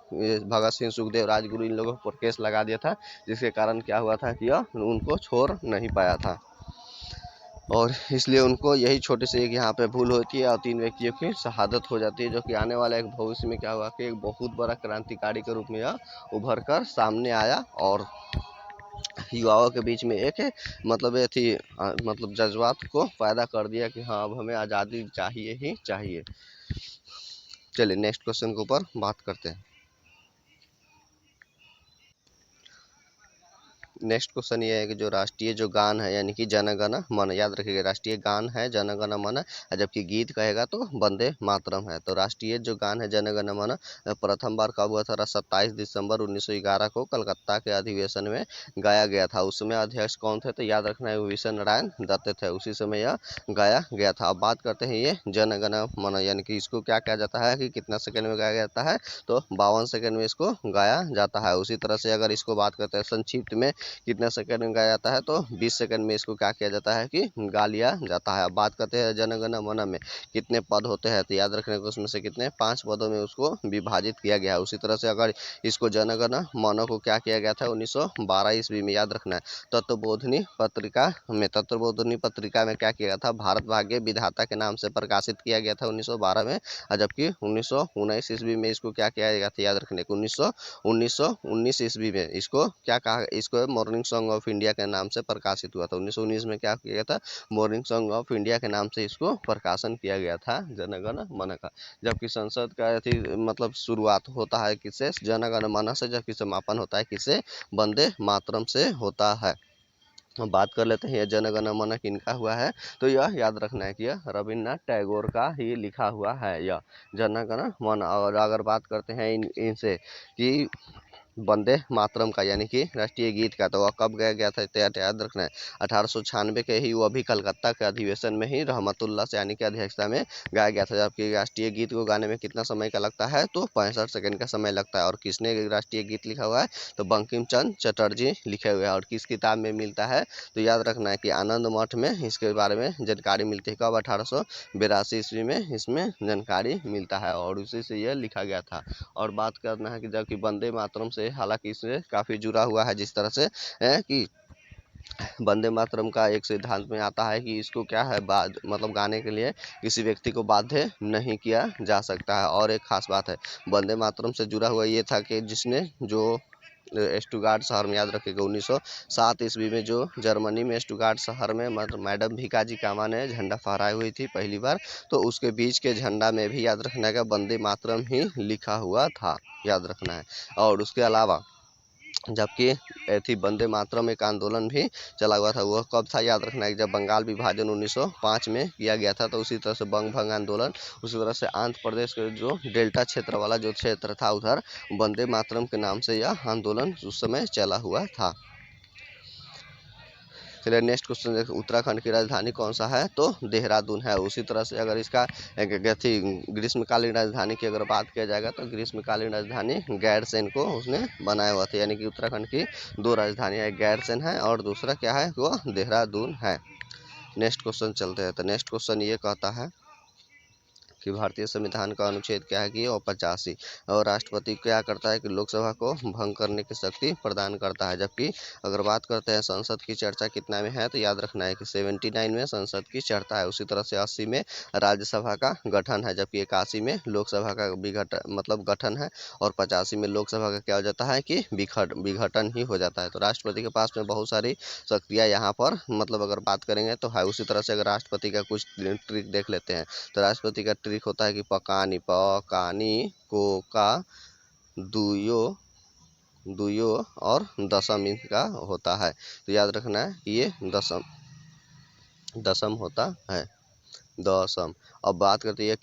भगत सिंह सुखदेव राजगुरु इन लोगों पर केस लगा दिया था, जिसके कारण क्या हुआ था कि उनको छोड़ नहीं पाया था। और इसलिए उनको यही छोटे से एक यहाँ पे भूल होती है और 3 व्यक्तियों की शहादत हो जाती है, जो कि आने वाला एक भविष्य में क्या हुआ कि एक बहुत बड़ा क्रांतिकारी के रूप में यह उभर कर सामने आया और युवाओं के बीच में एक मतलब ये थी मतलब जज्बात को पैदा कर दिया कि हाँ अब हमें आज़ादी चाहिए ही चाहिए। चलिए नेक्स्ट क्वेश्चन के ऊपर बात करते हैं। नेक्स्ट क्वेश्चन ये है कि जो राष्ट्रीय जो गान है यानी कि जन गण मन, याद रखिएगा राष्ट्रीय गान है जन गण मन, जबकि गीत कहेगा तो वंदे मातरम है। तो राष्ट्रीय जो गान है जन गण मन प्रथम बार कब हुआ था 27 दिसंबर 1911 को कलकत्ता के अधिवेशन में गाया गया था। उस समय अध्यक्ष कौन थे तो याद रखना है विशेष नारायण दत्त थे, उसी समय यह गाया गया था। अब बात करते हैं ये जन गण मन, यानी कि इसको क्या कहा जाता है कि कितना सेकंड में गाया जाता है तो 52 सेकंड में इसको गाया जाता है। उसी तरह से अगर इसको बात करते हैं संक्षिप्त में कितने सेकंड में गाया जाता है तो 20 सेकंड में इसको क्या किया जाता है कि गा लिया जाता है। अब बात करते हैं जन गण मन में कितने पद होते हैं तो याद रखने को उसमें से कितने 5 पदों में उसको विभाजित किया गया है। उसी तरह से अगर इसको जन गण मन को क्या किया गया था 1912 ईस्वी में, याद रखना है तत्वबोधिनी पत्रिका में क्या किया गया था भारत भाग्य विधाता के नाम से प्रकाशित किया गया था 1912 में। जबकि 1919 ईस्वी में इसको क्या किया गया था याद रखने को 1919 ईस्वी में इसको क्या कहा, इसको मॉर्निंग सॉन्ग ऑफ इंडिया के नाम से प्रकाशित हुआ था। 1919 में क्या किया गया था मॉर्निंग सॉन्ग ऑफ इंडिया के नाम से इसको प्रकाशन किया गया था जन गण मन का। जबकि संसद का मतलब शुरुआत होता है किससे जन गण मन से, जबकि समापन होता है किससे वंदे मातरम से होता है। हम बात कर लेते हैं यह जन गण मन किनका हुआ है तो यह याद रखना है कि यह रविन्द्रनाथ टैगोर का ही लिखा हुआ है यह जन गण मन। और अगर बात करते हैं इनसे कि वंदे मातरम का यानी कि राष्ट्रीय गीत का, तो वह कब गाया गया था, तो याद रखना है 1896 के ही, वह भी कलकत्ता के अधिवेशन में ही रहमतुल्लाह सैनी की अध्यक्षता में गाया गया था। जबकि राष्ट्रीय गीत को गाने में कितना समय का लगता है, तो 65 सेकंड का समय लगता है। और किसने राष्ट्रीय गीत लिखा हुआ है, तो बंकिम चंद्र चटर्जी लिखे हुए हैं। और किस किताब में मिलता है, तो याद रखना है कि आनंद मठ में इसके बारे में जानकारी मिलती है। कब, 1882 ईस्वी में इसमें जानकारी मिलता है और उसी से यह लिखा गया था। और बात करना है कि जबकि वंदे मातरम से हालांकि इससे काफ़ी जुड़ा हुआ है, जिस तरह से है कि वंदे मातरम का एक सिद्धांत में आता है कि इसको क्या है, मतलब गाने के लिए किसी व्यक्ति को बाध्य नहीं किया जा सकता है। और एक खास बात है वंदे मातरम से जुड़ा हुआ ये था कि जिसने जो स्टुगार्ट शहर में, याद रखिएगा 1907 ईस्वी में जो जर्मनी में स्टुगार्ट शहर में मैडम भीकाजी कामा ने झंडा फहराई हुई थी पहली बार, तो उसके बीच के झंडा में भी याद रखना है कि वंदे मातरम ही लिखा हुआ था, याद रखना है। और उसके अलावा जबकि थी वंदे मातरम एक आंदोलन भी चला हुआ था, वह कब था, याद रखना है जब बंगाल विभाजन 1905 में किया गया था। तो उसी तरह से बंग भंग आंदोलन, उसी तरह से आंध्र प्रदेश के जो डेल्टा क्षेत्र वाला जो क्षेत्र था उधर वंदे मातरम के नाम से यह आंदोलन उस समय चला हुआ था। चलिए नेक्स्ट क्वेश्चन देखिए, उत्तराखंड की राजधानी कौन सा है, तो देहरादून है। उसी तरह से अगर इसका थी ग्रीष्मकालीन राजधानी की अगर बात किया जाएगा, तो ग्रीष्मकालीन राजधानी गैरसैंण को उसने बनाया हुआ था। यानी कि उत्तराखंड की दो राजधानियाँ, एक गैरसैंण है और दूसरा क्या है, वो देहरादून है। नेक्स्ट क्वेश्चन चलते हैं। तो नेक्स्ट क्वेश्चन ये कहता है कि भारतीय संविधान का अनुच्छेद क्या है कि 85, और राष्ट्रपति क्या करता है कि लोकसभा को भंग करने की शक्ति प्रदान करता है। जबकि अगर बात करते हैं संसद की चर्चा कितना में है, तो याद रखना है कि 79 में संसद की चर्चा है। उसी तरह से 80 में राज्यसभा का गठन है, जबकि 81 में लोकसभा का मतलब गठन है, और 85 में लोकसभा का क्या हो जाता है कि विघटन ही हो जाता है। तो राष्ट्रपति के पास में बहुत सारी शक्तियाँ यहाँ पर मतलब अगर बात करेंगे तो है। उसी तरह से अगर राष्ट्रपति का कुछ ट्रिक देख लेते हैं, तो राष्ट्रपति का ट्रिक होता है कि पकानी को का दुयो दुयो और दशम इनका होता है। तो याद रखना है कि ये दशम होता है, दशम। अब बात करते हैं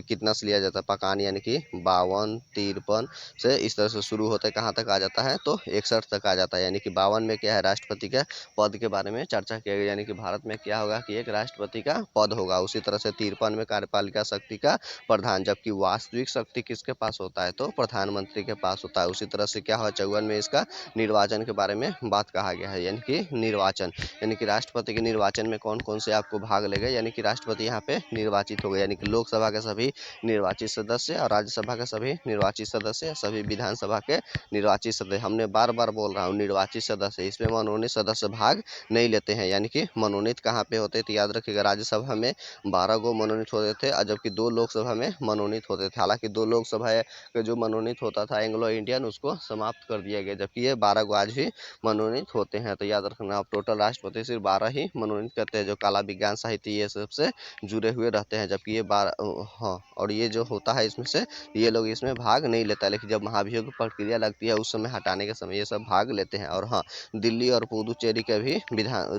कितना से लिया जाता है पकान, यानी कि 52, 53 से इस तरह से शुरू होता है, कहाँ तक आ जाता है, तो 61 तक आ जाता है। यानी कि 52 में क्या है, राष्ट्रपति के पद के बारे में चर्चा किया गया, यानी कि भारत में क्या होगा कि एक राष्ट्रपति का पद होगा। उसी तरह से 53 में कार्यपालिका शक्ति का प्रधान, जबकि वास्तविक शक्ति किसके पास होता है, तो प्रधानमंत्री के पास होता है। उसी तरह से क्या हुआ, 54 में इसका निर्वाचन के बारे में बात कहा गया है, यानी कि निर्वाचन, यानी कि राष्ट्रपति के निर्वाचन में कौन कौन से आपको भाग लेंगे, यानी कि राष्ट्रपति यहाँ पे निर्वाचित हो गए, यानी कि लोकसभा के सभी निर्वाचित सदस्य और राज्यसभा के सभी निर्वाचित सदस्य, सभी विधानसभा के निर्वाचित सदस्य। हमने बार बार बोल रहा हूँ निर्वाचित सदस्य, इसमें मनोनीत सदस्य भाग नहीं लेते हैं। यानी कि मनोनीत कहाँ पे होते, तो याद रखिएगा राज्यसभा में 12 गो मनोनीत होते थे, और जबकि 2 लोकसभा में मनोनीत होते थे। हालांकि 2 लोकसभा का जो मनोनीत होता था एंग्लो इंडियन, उसको समाप्त कर दिया गया, जबकि ये 12 गो आज भी मनोनीत होते हैं। तो याद रखना, आप टोटल राष्ट्रपति सिर्फ 12 ही मनोनीत करते हैं, जो कला, विज्ञान, साहित्य ये सबसे जुड़े हुए रहते हैं, जबकि ये 12 हाँ, और ये जो होता है इसमें से ये लोग इसमें भाग नहीं लेता है, लेकिन जब महाभियोग की प्रक्रिया लगती है उस समय हटाने के समय ये सब भाग लेते हैं। और हाँ, दिल्ली और पुदुचेरी के भी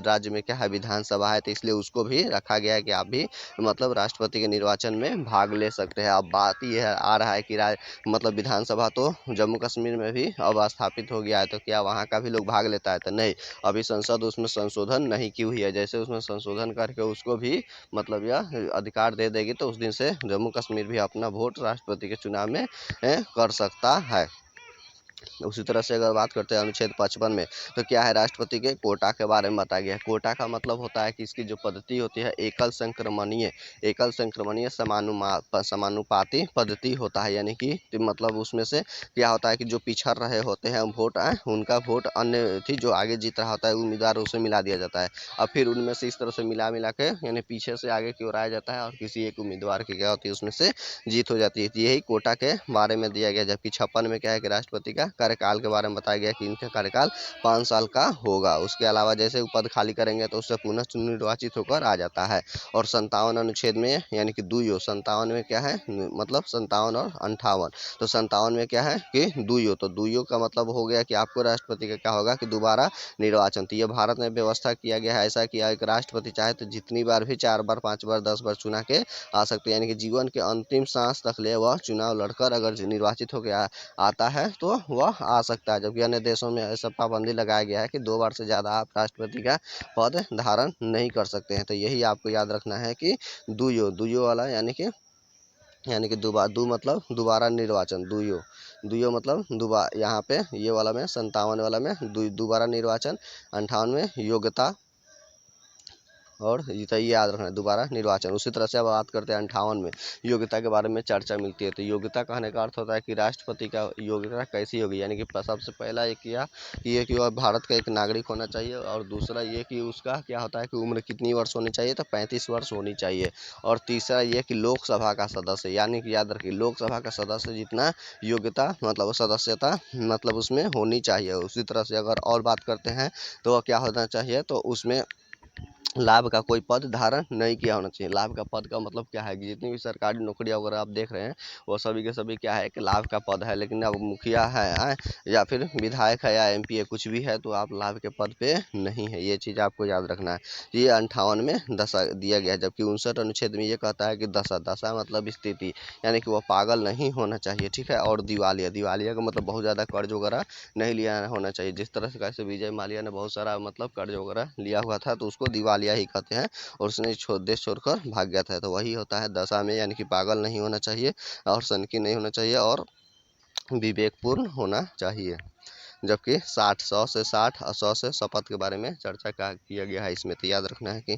राज्य में क्या है, विधानसभा है, तो इसलिए उसको भी रखा गया है कि आप भी मतलब राष्ट्रपति के निर्वाचन में भाग ले सकते हैं। अब बात ये आ रहा है कि मतलब विधानसभा तो जम्मू कश्मीर में भी अब स्थापित हो गया है, तो क्या वहाँ का भी लोग भाग लेता है, तो नहीं, अभी संसद उसमें संशोधन नहीं की हुई है। जैसे उसमें संशोधन करके उसको भी मतलब यह अधिकार दे देगी, तो उस दिन से जम्मू कश्मीर भी अपना वोट राष्ट्रपति के चुनाव में कर सकता है। उसी तरह से अगर बात करते हैं अनुच्छेद 55 में, तो क्या है, राष्ट्रपति के कोटा के बारे में बताया गया है। कोटा का मतलब होता है कि इसकी जो पद्धति होती है एकल संक्रमणीय समानुपाती पद्धति होता है, यानी कि मतलब उसमें से क्या होता है कि जो पिछड़ रहे होते हैं वोट उनका वोट अन्य थी जो आगे जीत रहा होता है उम्मीदवार, उसे मिला दिया जाता है। अब फिर उनमें से इस तरह से मिला के यानी पीछे से आगे की ओर आया जाता है, और किसी एक उम्मीदवार की क्या होती है उसमें से जीत हो जाती है। यही कोटा के बारे में दिया गया। जबकि 56 में क्या है कि राष्ट्रपति का कार्यकाल के बारे में बताया गया कि इनका कार्यकाल 5 साल का होगा। उसके अलावा जैसे पद खाली करेंगे तो उससे पुनः निर्वाचित होकर आ जाता है। और 57 अनुच्छेद में यानी कि 57 में क्या है, मतलब 57 और 58, तो 57 में क्या है कि तो दुइयों का मतलब हो गया कि आपको राष्ट्रपति का क्या होगा कि दोबारा निर्वाचन। तो ये भारत में व्यवस्था किया गया है ऐसा कि एक राष्ट्रपति चाहे तो जितनी बार भी 4 बार 5 बार 10 बार चुना के आ सकते हैं, यानी कि जीवन के अंतिम सांस तक ले वह चुनाव लड़कर अगर निर्वाचित हो गया आता है तो वह आ सकता है, जबकि अन्य देशों में ऐसा पाबंदी लगाया गया है कि 2 बार से ज़्यादा आप राष्ट्रपति का पद धारण नहीं कर सकते हैं। तो यही आपको याद रखना है कि दुयो दुयो वाला यानी कि दो मतलब दोबारा निर्वाचन, दुयो मतलब यहाँ पे ये वाला में 57 वाला में दोबारा निर्वाचन, 58 में योग्यता, और ये याद रखना है दोबारा निर्वाचन। उसी तरह से अब बात करते हैं 58 में योग्यता के बारे में चर्चा मिलती है। तो योग्यता कहने का अर्थ होता है कि राष्ट्रपति का योग्यता कैसी होगी, यानी कि सबसे पहला एक ये कि वह भारत का एक नागरिक होना चाहिए, और दूसरा ये कि उसका क्या होता है कि उम्र कितनी वर्ष होनी चाहिए, तो 35 वर्ष होनी चाहिए, और तीसरा ये कि लोकसभा का सदस्य, यानी कि याद रखिए लोकसभा का सदस्य जितना योग्यता मतलब सदस्यता मतलब उसमें होनी चाहिए। उसी तरह से अगर और बात करते हैं तो क्या होना चाहिए, तो उसमें लाभ का कोई पद धारण नहीं किया होना चाहिए। लाभ का पद का मतलब क्या है कि जितनी भी सरकारी नौकरियां वगैरह आप देख रहे हैं वो सभी के सभी क्या है कि लाभ का पद है, लेकिन अब मुखिया है या फिर विधायक है या एमपी है, कुछ भी है, तो आप लाभ के पद पे नहीं है। ये चीज़ आपको याद रखना है। ये 58 में दशा दिया गया है, जबकि 59 अनुच्छेद में ये कहता है कि दशा मतलब स्थिति, यानी कि वह पागल नहीं होना चाहिए, ठीक है। और दिवालिया का मतलब बहुत ज़्यादा कर्ज वगैरह नहीं लिया होना चाहिए। जिस तरह से कैसे विजय माल्या ने बहुत सारा मतलब कर्ज वगैरह लिया हुआ था, तो उसको दिवालिया ही कहते हैं, और उसने देश छोड़कर भाग गया था। तो वही होता है दशा में, यानी कि पागल नहीं होना चाहिए और सनकी नहीं होना चाहिए और विवेकपूर्ण होना चाहिए। जबकि 100 से 60 और 100 से शपथ के बारे में चर्चा किया गया है इसमें। तो याद रखना है कि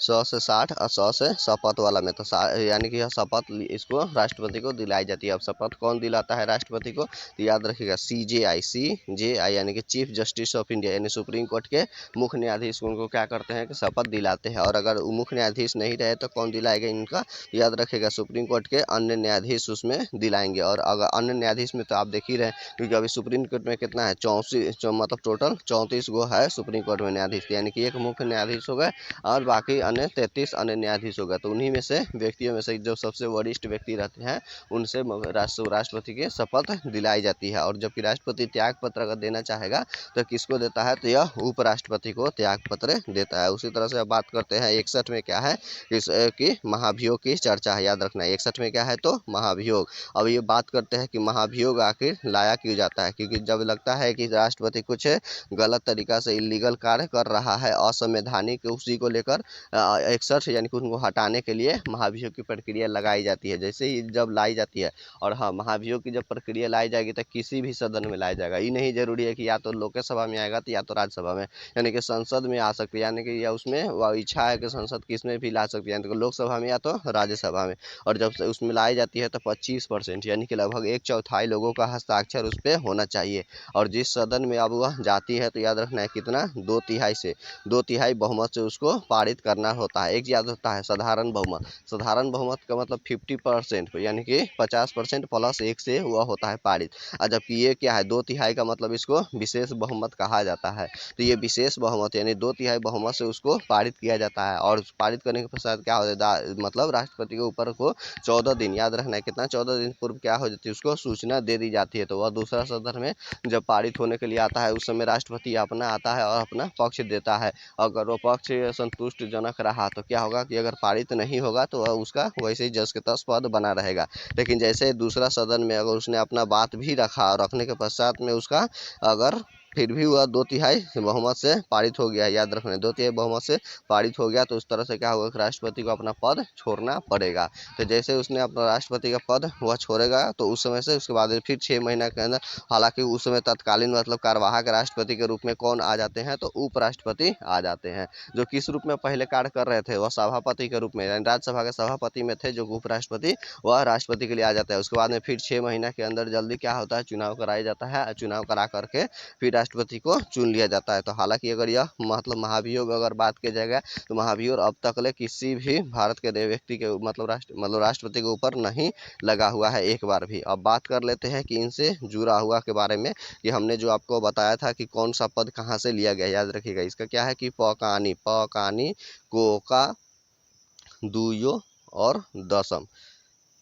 100 से 60 और 100 से शपथ वाला में, तो यानी कि यह शपथ इसको राष्ट्रपति को दिलाई जाती है। अब शपथ कौन दिलाता है राष्ट्रपति को, तो याद रखिएगा CJI यानी कि चीफ जस्टिस ऑफ इंडिया, यानी सुप्रीम कोर्ट के मुख्य न्यायाधीश उनको क्या करते हैं कि शपथ दिलाते हैं। और अगर मुख्य न्यायाधीश नहीं रहे तो कौन दिलाएगा इनका, याद रखिएगा सुप्रीम कोर्ट के अन्य न्यायाधीश उसमें दिलाएंगे। और अगर अन्य न्यायाधीश में तो आप देख ही रहे हैं, क्योंकि अभी सुप्रीम कोर्ट में कितना है 34 मतलब टोटल 34 गो है सुप्रीम कोर्ट में न्यायाधीश, यानी कि एक मुख्य न्यायाधीश हो गए और बाकी अन्य 33 अन्य न्यायाधीश हो गए। तो उन्हीं में से व्यक्तियों में से जो सबसे वरिष्ठ व्यक्ति रहते हैं उनसे राष्ट्रपति की शपथ दिलाई जाती है। और जबकि राष्ट्रपति त्याग पत्र अगर देना चाहेगा तो किसको देता है, तो यह उपराष्ट्रपति को त्याग पत्र देता है। उसी तरह से अब बात करते हैं 61 में क्या है कि महाभियोग की चर्चा है। याद रखना है 61 में क्या है, तो महाभियोग। अब ये बात करते हैं कि महाभियोग आखिर लाया क्यों जाता है, क्योंकि जब लगता है कि राष्ट्रपति कुछ गलत तरीका से इलीगल कार्य कर रहा है, असंवैधानिक, उसी को लेकर 61 यानी कि उनको हटाने के लिए महाभियोग की प्रक्रिया लगाई जाती है। जैसे ही जब लाई जाती है, और हाँ महाभियोग की जब प्रक्रिया लाई जाएगी तो किसी भी सदन में लाया जाएगा, ये नहीं जरूरी है कि या तो लोकसभा में आएगा तो या तो राज्यसभा में, यानी कि संसद में आ सकती है, यानी कि या उसमें वह इच्छा है कि संसद किसमें भी ला सकती है, यानी कि लोकसभा में या तो राज्यसभा में। और जब उसमें लाई जाती है तो 25% यानी कि लगभग 1/4 लोगों का हस्ताक्षर उस पर होना चाहिए। और जिस सदन में अब वह जाती है तो याद रखना है कितना, 2/3 बहुमत से उसको पारित करना होता है। एक याद होता है साधारण बहुमत, साधारण बहुमत का मतलब 50%, यानी कि 50% प्लस 1 से वह होता है पारित। और जबकि ये क्या है 2/3 का मतलब इसको विशेष बहुमत कहा जाता है। तो ये विशेष बहुमत यानी 2/3 बहुमत से उसको पारित किया जाता है। और पारित करने के पश्चात क्या हो जाता है, मतलब राष्ट्रपति के ऊपर को 14 दिन, याद रखना है कितना, 14 दिन पूर्व क्या हो जाती है, उसको सूचना दे दी जाती है। तो वह दूसरा सदन में जब पारित होने के लिए आता है उस समय राष्ट्रपति अपना आता है और अपना पक्ष देता है। अगर वो पक्ष संतुष्टजनक रहा तो क्या होगा कि अगर पारित नहीं होगा तो वह उसका वैसे ही जस के तस पद बना रहेगा। लेकिन जैसे दूसरा सदन में अगर उसने अपना बात भी रखा और रखने के पश्चात में उसका अगर फिर भी वह 2/3 बहुमत से पारित हो गया, याद रखना 2/3 बहुमत से पारित हो गया, तो उस तरह से क्या होगा कि राष्ट्रपति को अपना पद छोड़ना पड़ेगा। तो जैसे उसने अपना राष्ट्रपति का पद वह छोड़ेगा तो उस समय से उसके बाद फिर 6 महीना के अंदर, हालांकि उस समय तत्कालीन मतलब कार्यवाहक राष्ट्रपति के रूप में कौन आ जाते हैं, तो उपराष्ट्रपति आ जाते हैं, जो किस रूप में पहले कार्य कर रहे थे, वह सभापति के रूप में, यानी राज्यसभा के सभापति में थे जो उपराष्ट्रपति, वह राष्ट्रपति के लिए आ जाता है। उसके बाद में फिर 6 महीना के अंदर जल्दी क्या होता है, चुनाव कराया जाता है, चुनाव करा करके फिर राष्ट्रपति को चुन लिया जाता है। तो हालांकि अगर यह मतलब महाभियोग अगर बात की जाएगा तो महाभियोग अब तक ले किसी भी भारत के व्यक्ति के मतलब राष्ट्रपति के ऊपर नहीं लगा हुआ है एक बार भी। अब बात कर लेते हैं कि इनसे जुड़ा हुआ के बारे में, कि हमने जो आपको बताया था कि कौन सा पद कहाँ से लिया गया, याद रखिएगा इसका क्या है कि पकानी कोका दुयो और दशम,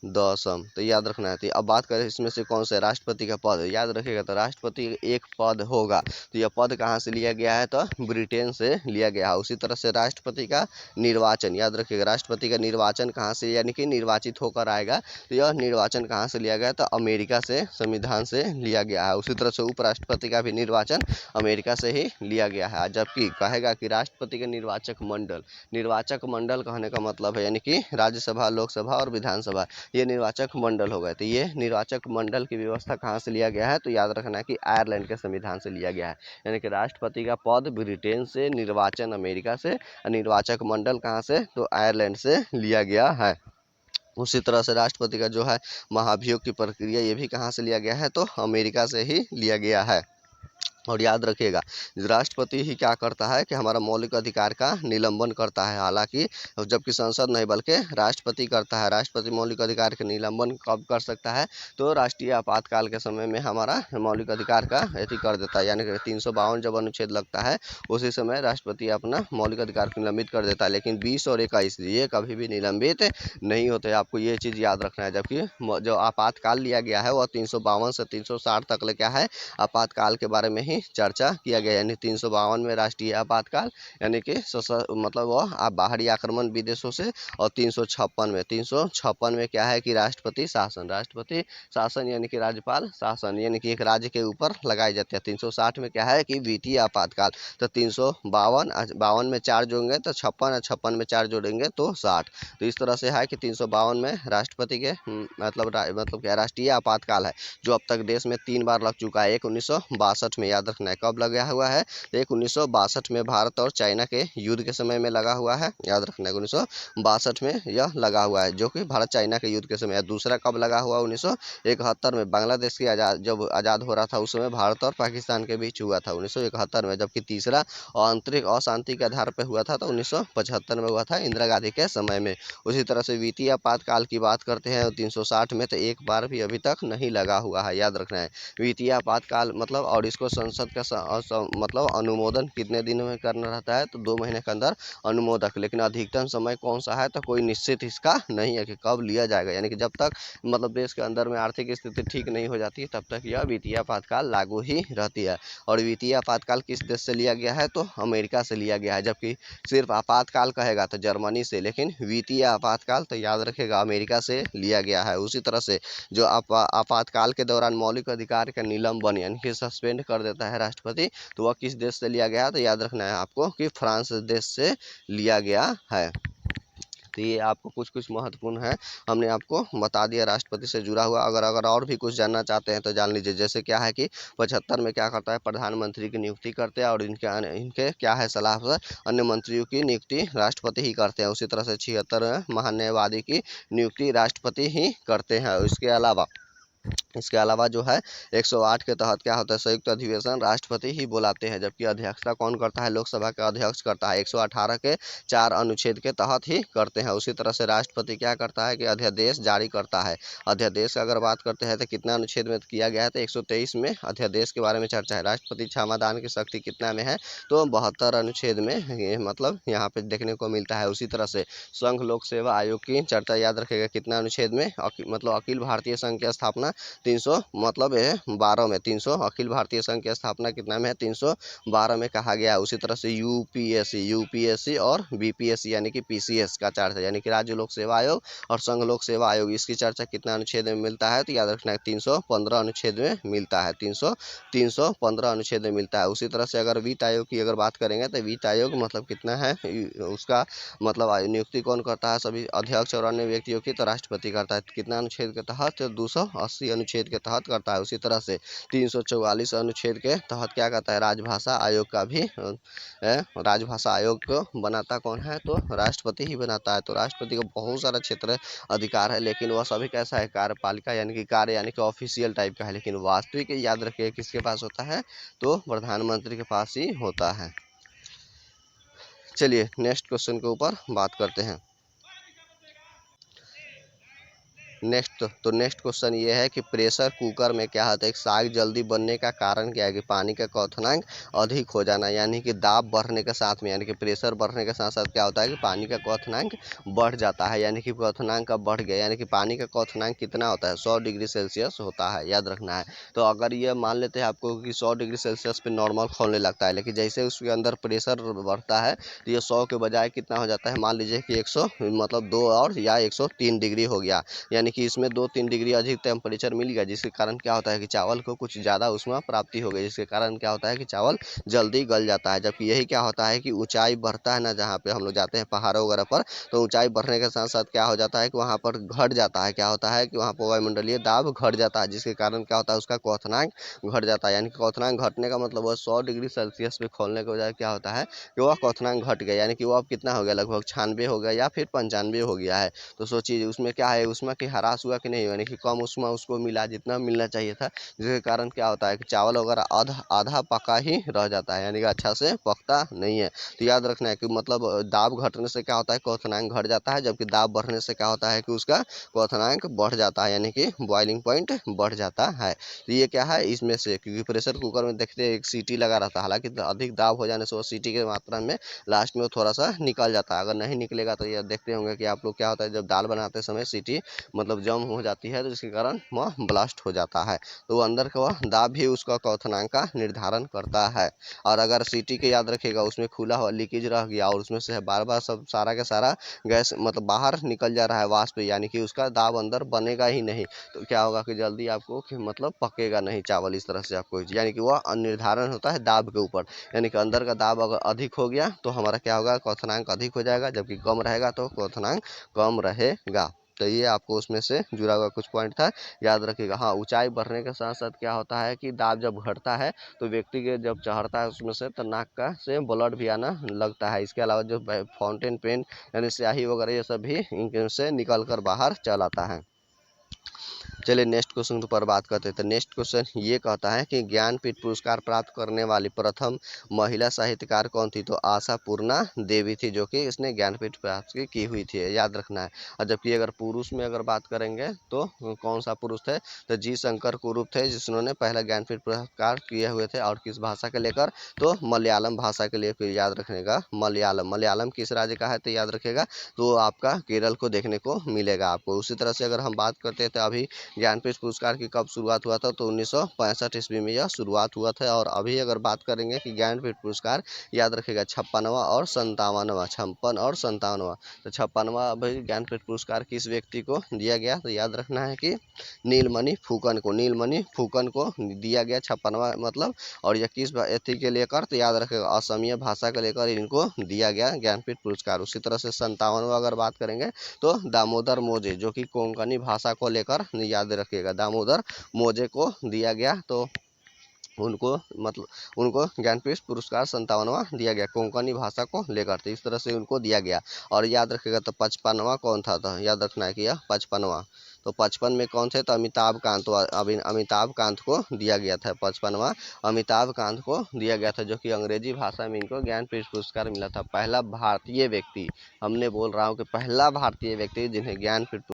दसम। तो याद रखना है। तो अब बात करें इसमें से कौन सा राष्ट्रपति का पद, याद रखिएगा। तो राष्ट्रपति एक पद होगा, तो यह पद कहाँ से लिया गया है, तो ब्रिटेन से लिया गया है। उसी तरह से राष्ट्रपति का निर्वाचन, याद रखिएगा, राष्ट्रपति का निर्वाचन कहाँ से, यानी कि निर्वाचित होकर आएगा, तो यह निर्वाचन कहाँ से लिया गया, तो अमेरिका से, संविधान से लिया गया है। उसी तरह से उपराष्ट्रपति का भी निर्वाचन अमेरिका से ही लिया गया है। जबकि कहेगा कि राष्ट्रपति का निर्वाचक मंडल कहने का मतलब है यानी कि राज्यसभा, लोकसभा और विधानसभा, ये निर्वाचक मंडल हो गए। तो ये निर्वाचक मंडल की व्यवस्था कहाँ से लिया गया है, तो याद रखना है कि आयरलैंड के संविधान से लिया गया है। यानी कि राष्ट्रपति का पद ब्रिटेन से, निर्वाचन अमेरिका से, निर्वाचक मंडल कहाँ से, तो आयरलैंड से लिया गया है। उसी तरह से राष्ट्रपति का जो है महाभियोग की प्रक्रिया, ये भी कहाँ से लिया गया है, तो अमेरिका से ही लिया गया है। और याद रखिएगा, राष्ट्रपति ही क्या करता है कि हमारा मौलिक अधिकार का निलंबन करता है। हालांकि जबकि संसद नहीं बल्कि राष्ट्रपति करता है। राष्ट्रपति मौलिक अधिकार का निलंबन कब कर सकता है, तो राष्ट्रीय आपातकाल के समय में हमारा मौलिक अधिकार का एथी कर देता है। यानी कि 352 जब अनुच्छेद लगता है उसी समय राष्ट्रपति अपना मौलिक अधिकार को निलंबित कर देता है। लेकिन 20 और 21 ये कभी भी निलंबित नहीं होते, आपको ये चीज़ याद रखना है। जबकि जो आपातकाल लिया गया है वह 352 से 360 तक ले क्या है, आपातकाल के बारे में ही चर्चा किया गया। यानी 352 में राष्ट्रीय आपातकाल, यानी कि मतलब वह बाहरी आक्रमण विदेशों से, और 356 में क्या है कि राष्ट्रपति शासन यानी कि राज्यपाल शासन, यानी कि एक राज्य के ऊपर लगाए जाते हैं। 360 में क्या है कि वित्तीय आपातकाल। तो 352 में 4 जोड़ेंगे तो 56, और 56 में 4 जोड़ेंगे तो 60। तो इस तरह से है कि 352 में राष्ट्रपति के मतलब क्या राष्ट्रीय आपातकाल है, जो अब तक देश में 3 बार लग चुका है। एक 1962 में, याद रखना है कब लगा हुआ है, एक 1962 में भारत और चाइना के युद्ध के समय में लगा हुआ है। याद रखना है 1962 में यह लगा हुआ है, जो कि भारत चाइना के युद्ध के समय है। दूसरा कब लगा हुआ, 1971 में, बांग्लादेश की जब आज़ाद हो रहा था उस समय भारत और पाकिस्तान के बीच हुआ था 1971 में। जबकि तीसरा आंतरिक अशांति के आधार पर हुआ था तो 1975 में हुआ था, इंदिरा गांधी के समय में। उसी तरह से वित्तीय आपातकाल की बात करते हैं 360 में, तो एक बार भी अभी तक नहीं लगा हुआ है। याद रखना है वित्तीय आपातकाल मतलब, और इसको संसद का मतलब अनुमोदन कितने दिनों में करना रहता है, तो 2 महीने के अंदर अनुमोदक। लेकिन अधिकतम समय कौन सा है, तो कोई निश्चित इसका नहीं है कि कब लिया जाएगा। यानी कि जब तक मतलब देश के अंदर में आर्थिक स्थिति ठीक नहीं हो जाती तब तक यह वित्तीय आपातकाल लागू ही रहती है। और वित्तीय आपातकाल किस देश से लिया गया है, तो अमेरिका से लिया गया है। जबकि सिर्फ आपातकाल कहेगा तो जर्मनी से, लेकिन वित्तीय आपातकाल तो याद रखेगा अमेरिका से लिया गया है। उसी तरह से जो आपातकाल के दौरान मौलिक अधिकार का निलंबन यानी कि सस्पेंड कर देता है राष्ट्रपति, तो वह किस देश से लिया गया, तो याद रखना है आपको कि फ्रांस देश से लिया गया है। तो ये आपको कुछ कुछ महत्वपूर्ण है, हमने आपको बता दिया राष्ट्रपति से जुड़ा हुआ। अगर और भी कुछ जानना चाहते हैं तो जान लीजिए। जैसे क्या है कि 75 में क्या करता है, प्रधानमंत्री की नियुक्ति करते हैं, और इनके क्या है सलाह से अन्य मंत्रियों की नियुक्ति राष्ट्रपति ही करते हैं। उसी तरह से 76 में महान्यायवादी की नियुक्ति राष्ट्रपति ही करते हैं। इसके अलावा जो है 108 के तहत क्या होता है, संयुक्त अधिवेशन राष्ट्रपति ही बुलाते हैं। जबकि अध्यक्षता कौन करता है, लोकसभा का अध्यक्ष करता है। 118 के 4 अनुच्छेद के तहत ही करते हैं। उसी तरह से राष्ट्रपति क्या करता है कि अध्यादेश जारी करता है। अध्यादेश की अगर बात करते हैं तो कितना अनुच्छेद में किया गया है, तो 123 में अध्यादेश के बारे में चर्चा है। राष्ट्रपति क्षमादान की शक्ति कितना में है, तो 72 अनुच्छेद में मतलब यहाँ पे देखने को मिलता है। उसी तरह से संघ लोक सेवा आयोग की चर्चा याद रखेगा कितना अनुच्छेद में, मतलब अखिल भारतीय संघ की स्थापना 300 मतलब 12 में, 300 अखिल भारतीय संघ की स्थापना कितना में है, 312 में कहा गया है। उसी तरह से यूपीएससी और बीपीएससी यानी कि पीसीएस का चर्चा यानी कि राज्य लोक सेवा आयोग और संघ लोक सेवा आयोग, इसकी चर्चा कितना अनुच्छेद में मिलता है, तो याद रखना है 315 अनुच्छेद में मिलता है। 315 अनुच्छेद में मिलता है। उसी तरह से अगर वित्त आयोग की अगर बात करेंगे तो वित्त आयोग मतलब कितना है, उसका मतलब नियुक्ति कौन करता है, सभी अध्यक्ष और अन्य व्यक्तियों की, तो राष्ट्रपति करता है। कितना अनुच्छेद के तहत, 280 अनुच्छेद के तहत करता है। उसी तरह से 344 अनुच्छेद के तहत क्या करता है, राजभाषा आयोग का भी राजभाषा आयोग को बनाता कौन है, तो राष्ट्रपति ही बनाता है। तो राष्ट्रपति को बहुत सारा क्षेत्र अधिकार है, लेकिन वह सभी कैसा है, कार्यपालिका यानी कि कार्य यानी कि ऑफिशियल टाइप का है। लेकिन वास्तविक याद रखिए किसके पास होता है, तो प्रधानमंत्री के पास ही होता है। चलिए नेक्स्ट क्वेश्चन के ऊपर बात करते हैं। नेक्स्ट तो नेक्स्ट क्वेश्चन ये है कि प्रेशर कुकर में क्या होता है, साग जल्दी बनने का कारण क्या है कि पानी का क्वथनांक अधिक हो जाना, यानी कि दाब बढ़ने के साथ में, यानी कि प्रेशर बढ़ने के साथ साथ क्या होता है कि पानी का क्वथनांक बढ़ जाता है, यानी कि क्वथनांक का बढ़ गया, यानी कि पानी का क्वथनांक कितना होता है 100 डिग्री सेल्सियस होता है, याद रखना है। तो अगर ये मान लेते हैं आपको कि 100 डिग्री सेल्सियस पे नॉर्मल खोलने लगता है, लेकिन जैसे उसके अंदर प्रेशर बढ़ता है तो ये 100 के बजाय कितना हो जाता है, मान लीजिए कि 100 मतलब 2 और या 103 डिग्री हो गया, यानी कि इसमें 2-3 डिग्री अधिक टेम्परेचर मिल गया, जिसके कारण क्या होता है कि चावल को कुछ ज़्यादा ऊष्मा प्राप्ति हो गई, जिसके कारण क्या होता है कि चावल जल्दी गल जाता है। जबकि यही क्या होता है कि ऊंचाई बढ़ता है ना, जहाँ पे हम लोग जाते हैं पहाड़ों वगैरह पर, तो ऊंचाई बढ़ने के साथ साथ क्या हो जाता है कि वहाँ पर घट जाता है, क्या होता है कि वहाँ पर वायुमंडलीय दाब घट जाता है, जिसके कारण क्या होता है उसका क्वथनांक घट जाता है, यानी कि क्वथनांक घटने का मतलब वह 100 डिग्री सेल्सियस पे खोलने के बजाय क्या होता है कि वह क्वथनांक घट गया, यानी कि वो अब कितना हो गया, लगभग 96 हो गया या फिर 95 हो गया है। तो सोचिए उसमें क्या है, उसमें कि ह्रास हुआ कि नहीं, यानी कि कम उसमें उसको मिला जितना मिलना चाहिए था, जिसके कारण क्या होता है कि चावल वगैरह आधा आधा पका ही रह जाता है, यानी कि अच्छा से पकता नहीं है। तो याद रखना है कि मतलब दाब घटने से क्या होता है क्वथनांक घट जाता है, जबकि दाब बढ़ने से क्या होता है कि उसका क्वथनांक बढ़ जाता है, यानी कि बॉइलिंग पॉइंट बढ़ जाता है। तो ये क्या है इसमें से, क्योंकि प्रेशर कुकर में देखते हैं एक सीटी लगा रहता है, हालांकि अधिक दाब हो जाने से वो सीटी के मात्रा में लास्ट में वो थोड़ा सा निकल जाता है, अगर नहीं निकलेगा तो ये देखते होंगे कि आप लोग क्या होता है जब दाल बनाते समय सीटी मतलब जम हो जाती है, तो जिसके कारण वह ब्लास्ट हो जाता है, तो वो अंदर का वह दाब भी उसका क्वथनांक का निर्धारण करता है। और अगर सीटी के याद रखिएगा उसमें खुला हुआ लीकेज रह गया और उसमें से बार बार सब सारा का सारा गैस मतलब बाहर निकल जा रहा है वाष्प, यानी कि उसका दाब अंदर बनेगा ही नहीं, तो क्या होगा कि जल्दी आपको मतलब पकेगा नहीं चावल, इस तरह से आपको, यानी कि वह निर्धारण होता है दाब के ऊपर, यानी कि अंदर का दाब अगर अधिक हो गया तो हमारा क्या होगा क्वथनांक अधिक हो जाएगा, जबकि कम रहेगा तो क्वथनांक कम रहेगा। तो ये आपको उसमें से जुड़ा हुआ कुछ पॉइंट था, याद रखिएगा। हाँ, ऊंचाई बढ़ने के साथ साथ क्या होता है कि दाब जब घटता है तो व्यक्ति के जब चढ़ता है उसमें से तो नाक का से ब्लड भी आना लगता है। इसके अलावा जो फाउंटेन पेन यानी स्याही वगैरह ये सब भी इनसे निकल कर बाहर चल आता है। चलिए नेक्स्ट क्वेश्चन पर बात करते हैं। तो नेक्स्ट क्वेश्चन ये कहता है कि ज्ञानपीठ पुरस्कार प्राप्त करने वाली प्रथम महिला साहित्यकार कौन थी, तो आशापूर्णा देवी थी, जो कि इसने ज्ञानपीठ प्राप्त की हुई थी, याद रखना है। और जबकि अगर पुरुष में अगर बात करेंगे तो कौन सा पुरुष थे, तो जी शंकर कुरूप थे, जिन्होंने पहला ज्ञानपीठ पुरस्कार किए हुए थे, और किस भाषा के लेकर, तो मलयालम भाषा के लिए, फिर याद रखिएगा मलयालम, मलयालम किस राज्य का है तो याद रखिएगा तो आपका केरल को देखने को मिलेगा आपको। उसी तरह से अगर हम बात करते हैं तो अभी ज्ञानपीठ पुरस्कार की कब शुरुआत हुआ था, तो 1965 ईस्वी में यह शुरुआत हुआ था। और अभी अगर बात करेंगे कि ज्ञानपीठ पुरस्कार याद रखेगा 56वां और 57वां, 56 और 57वां, तो 56वां अभी ज्ञानपीठ पुरस्कार किस व्यक्ति को दिया गया, तो याद रखना है कि नीलमणि फुकन को, नीलमणि फुकन को दिया गया 56वां मतलब। और यह किस एथी के लेकर, तो याद रखेगा असमिया भाषा को लेकर इनको दिया गया ज्ञानपीठ पुरस्कार। उसी तरह से 57वां अगर बात करेंगे तो दामोदर मोजे, जो कि कोंकणी भाषा को लेकर, याद रखिएगा दामोदर मोजे को दिया गया, तो उनको मतलब उनको ज्ञानपीठ पुरस्कार 57वां दिया गया कोंकणी भाषा को लेकर, तो इस तरह से उनको दिया गया। और याद रखिएगा तो 55वां कौन था, तो याद रखना है कि यह 55वां, तो 55 में कौन थे, तो अमिताभ कांत, तो अमिताभ कांत को दिया गया था 55वां, अमिताभ कांत को दिया गया था, जो कि अंग्रेजी भाषा में इनको ज्ञानपीठ पुरस्कार मिला था। पहला भारतीय व्यक्ति, हमने बोल रहा हूँ कि पहला भारतीय व्यक्ति जिन्हें ज्ञानपीठ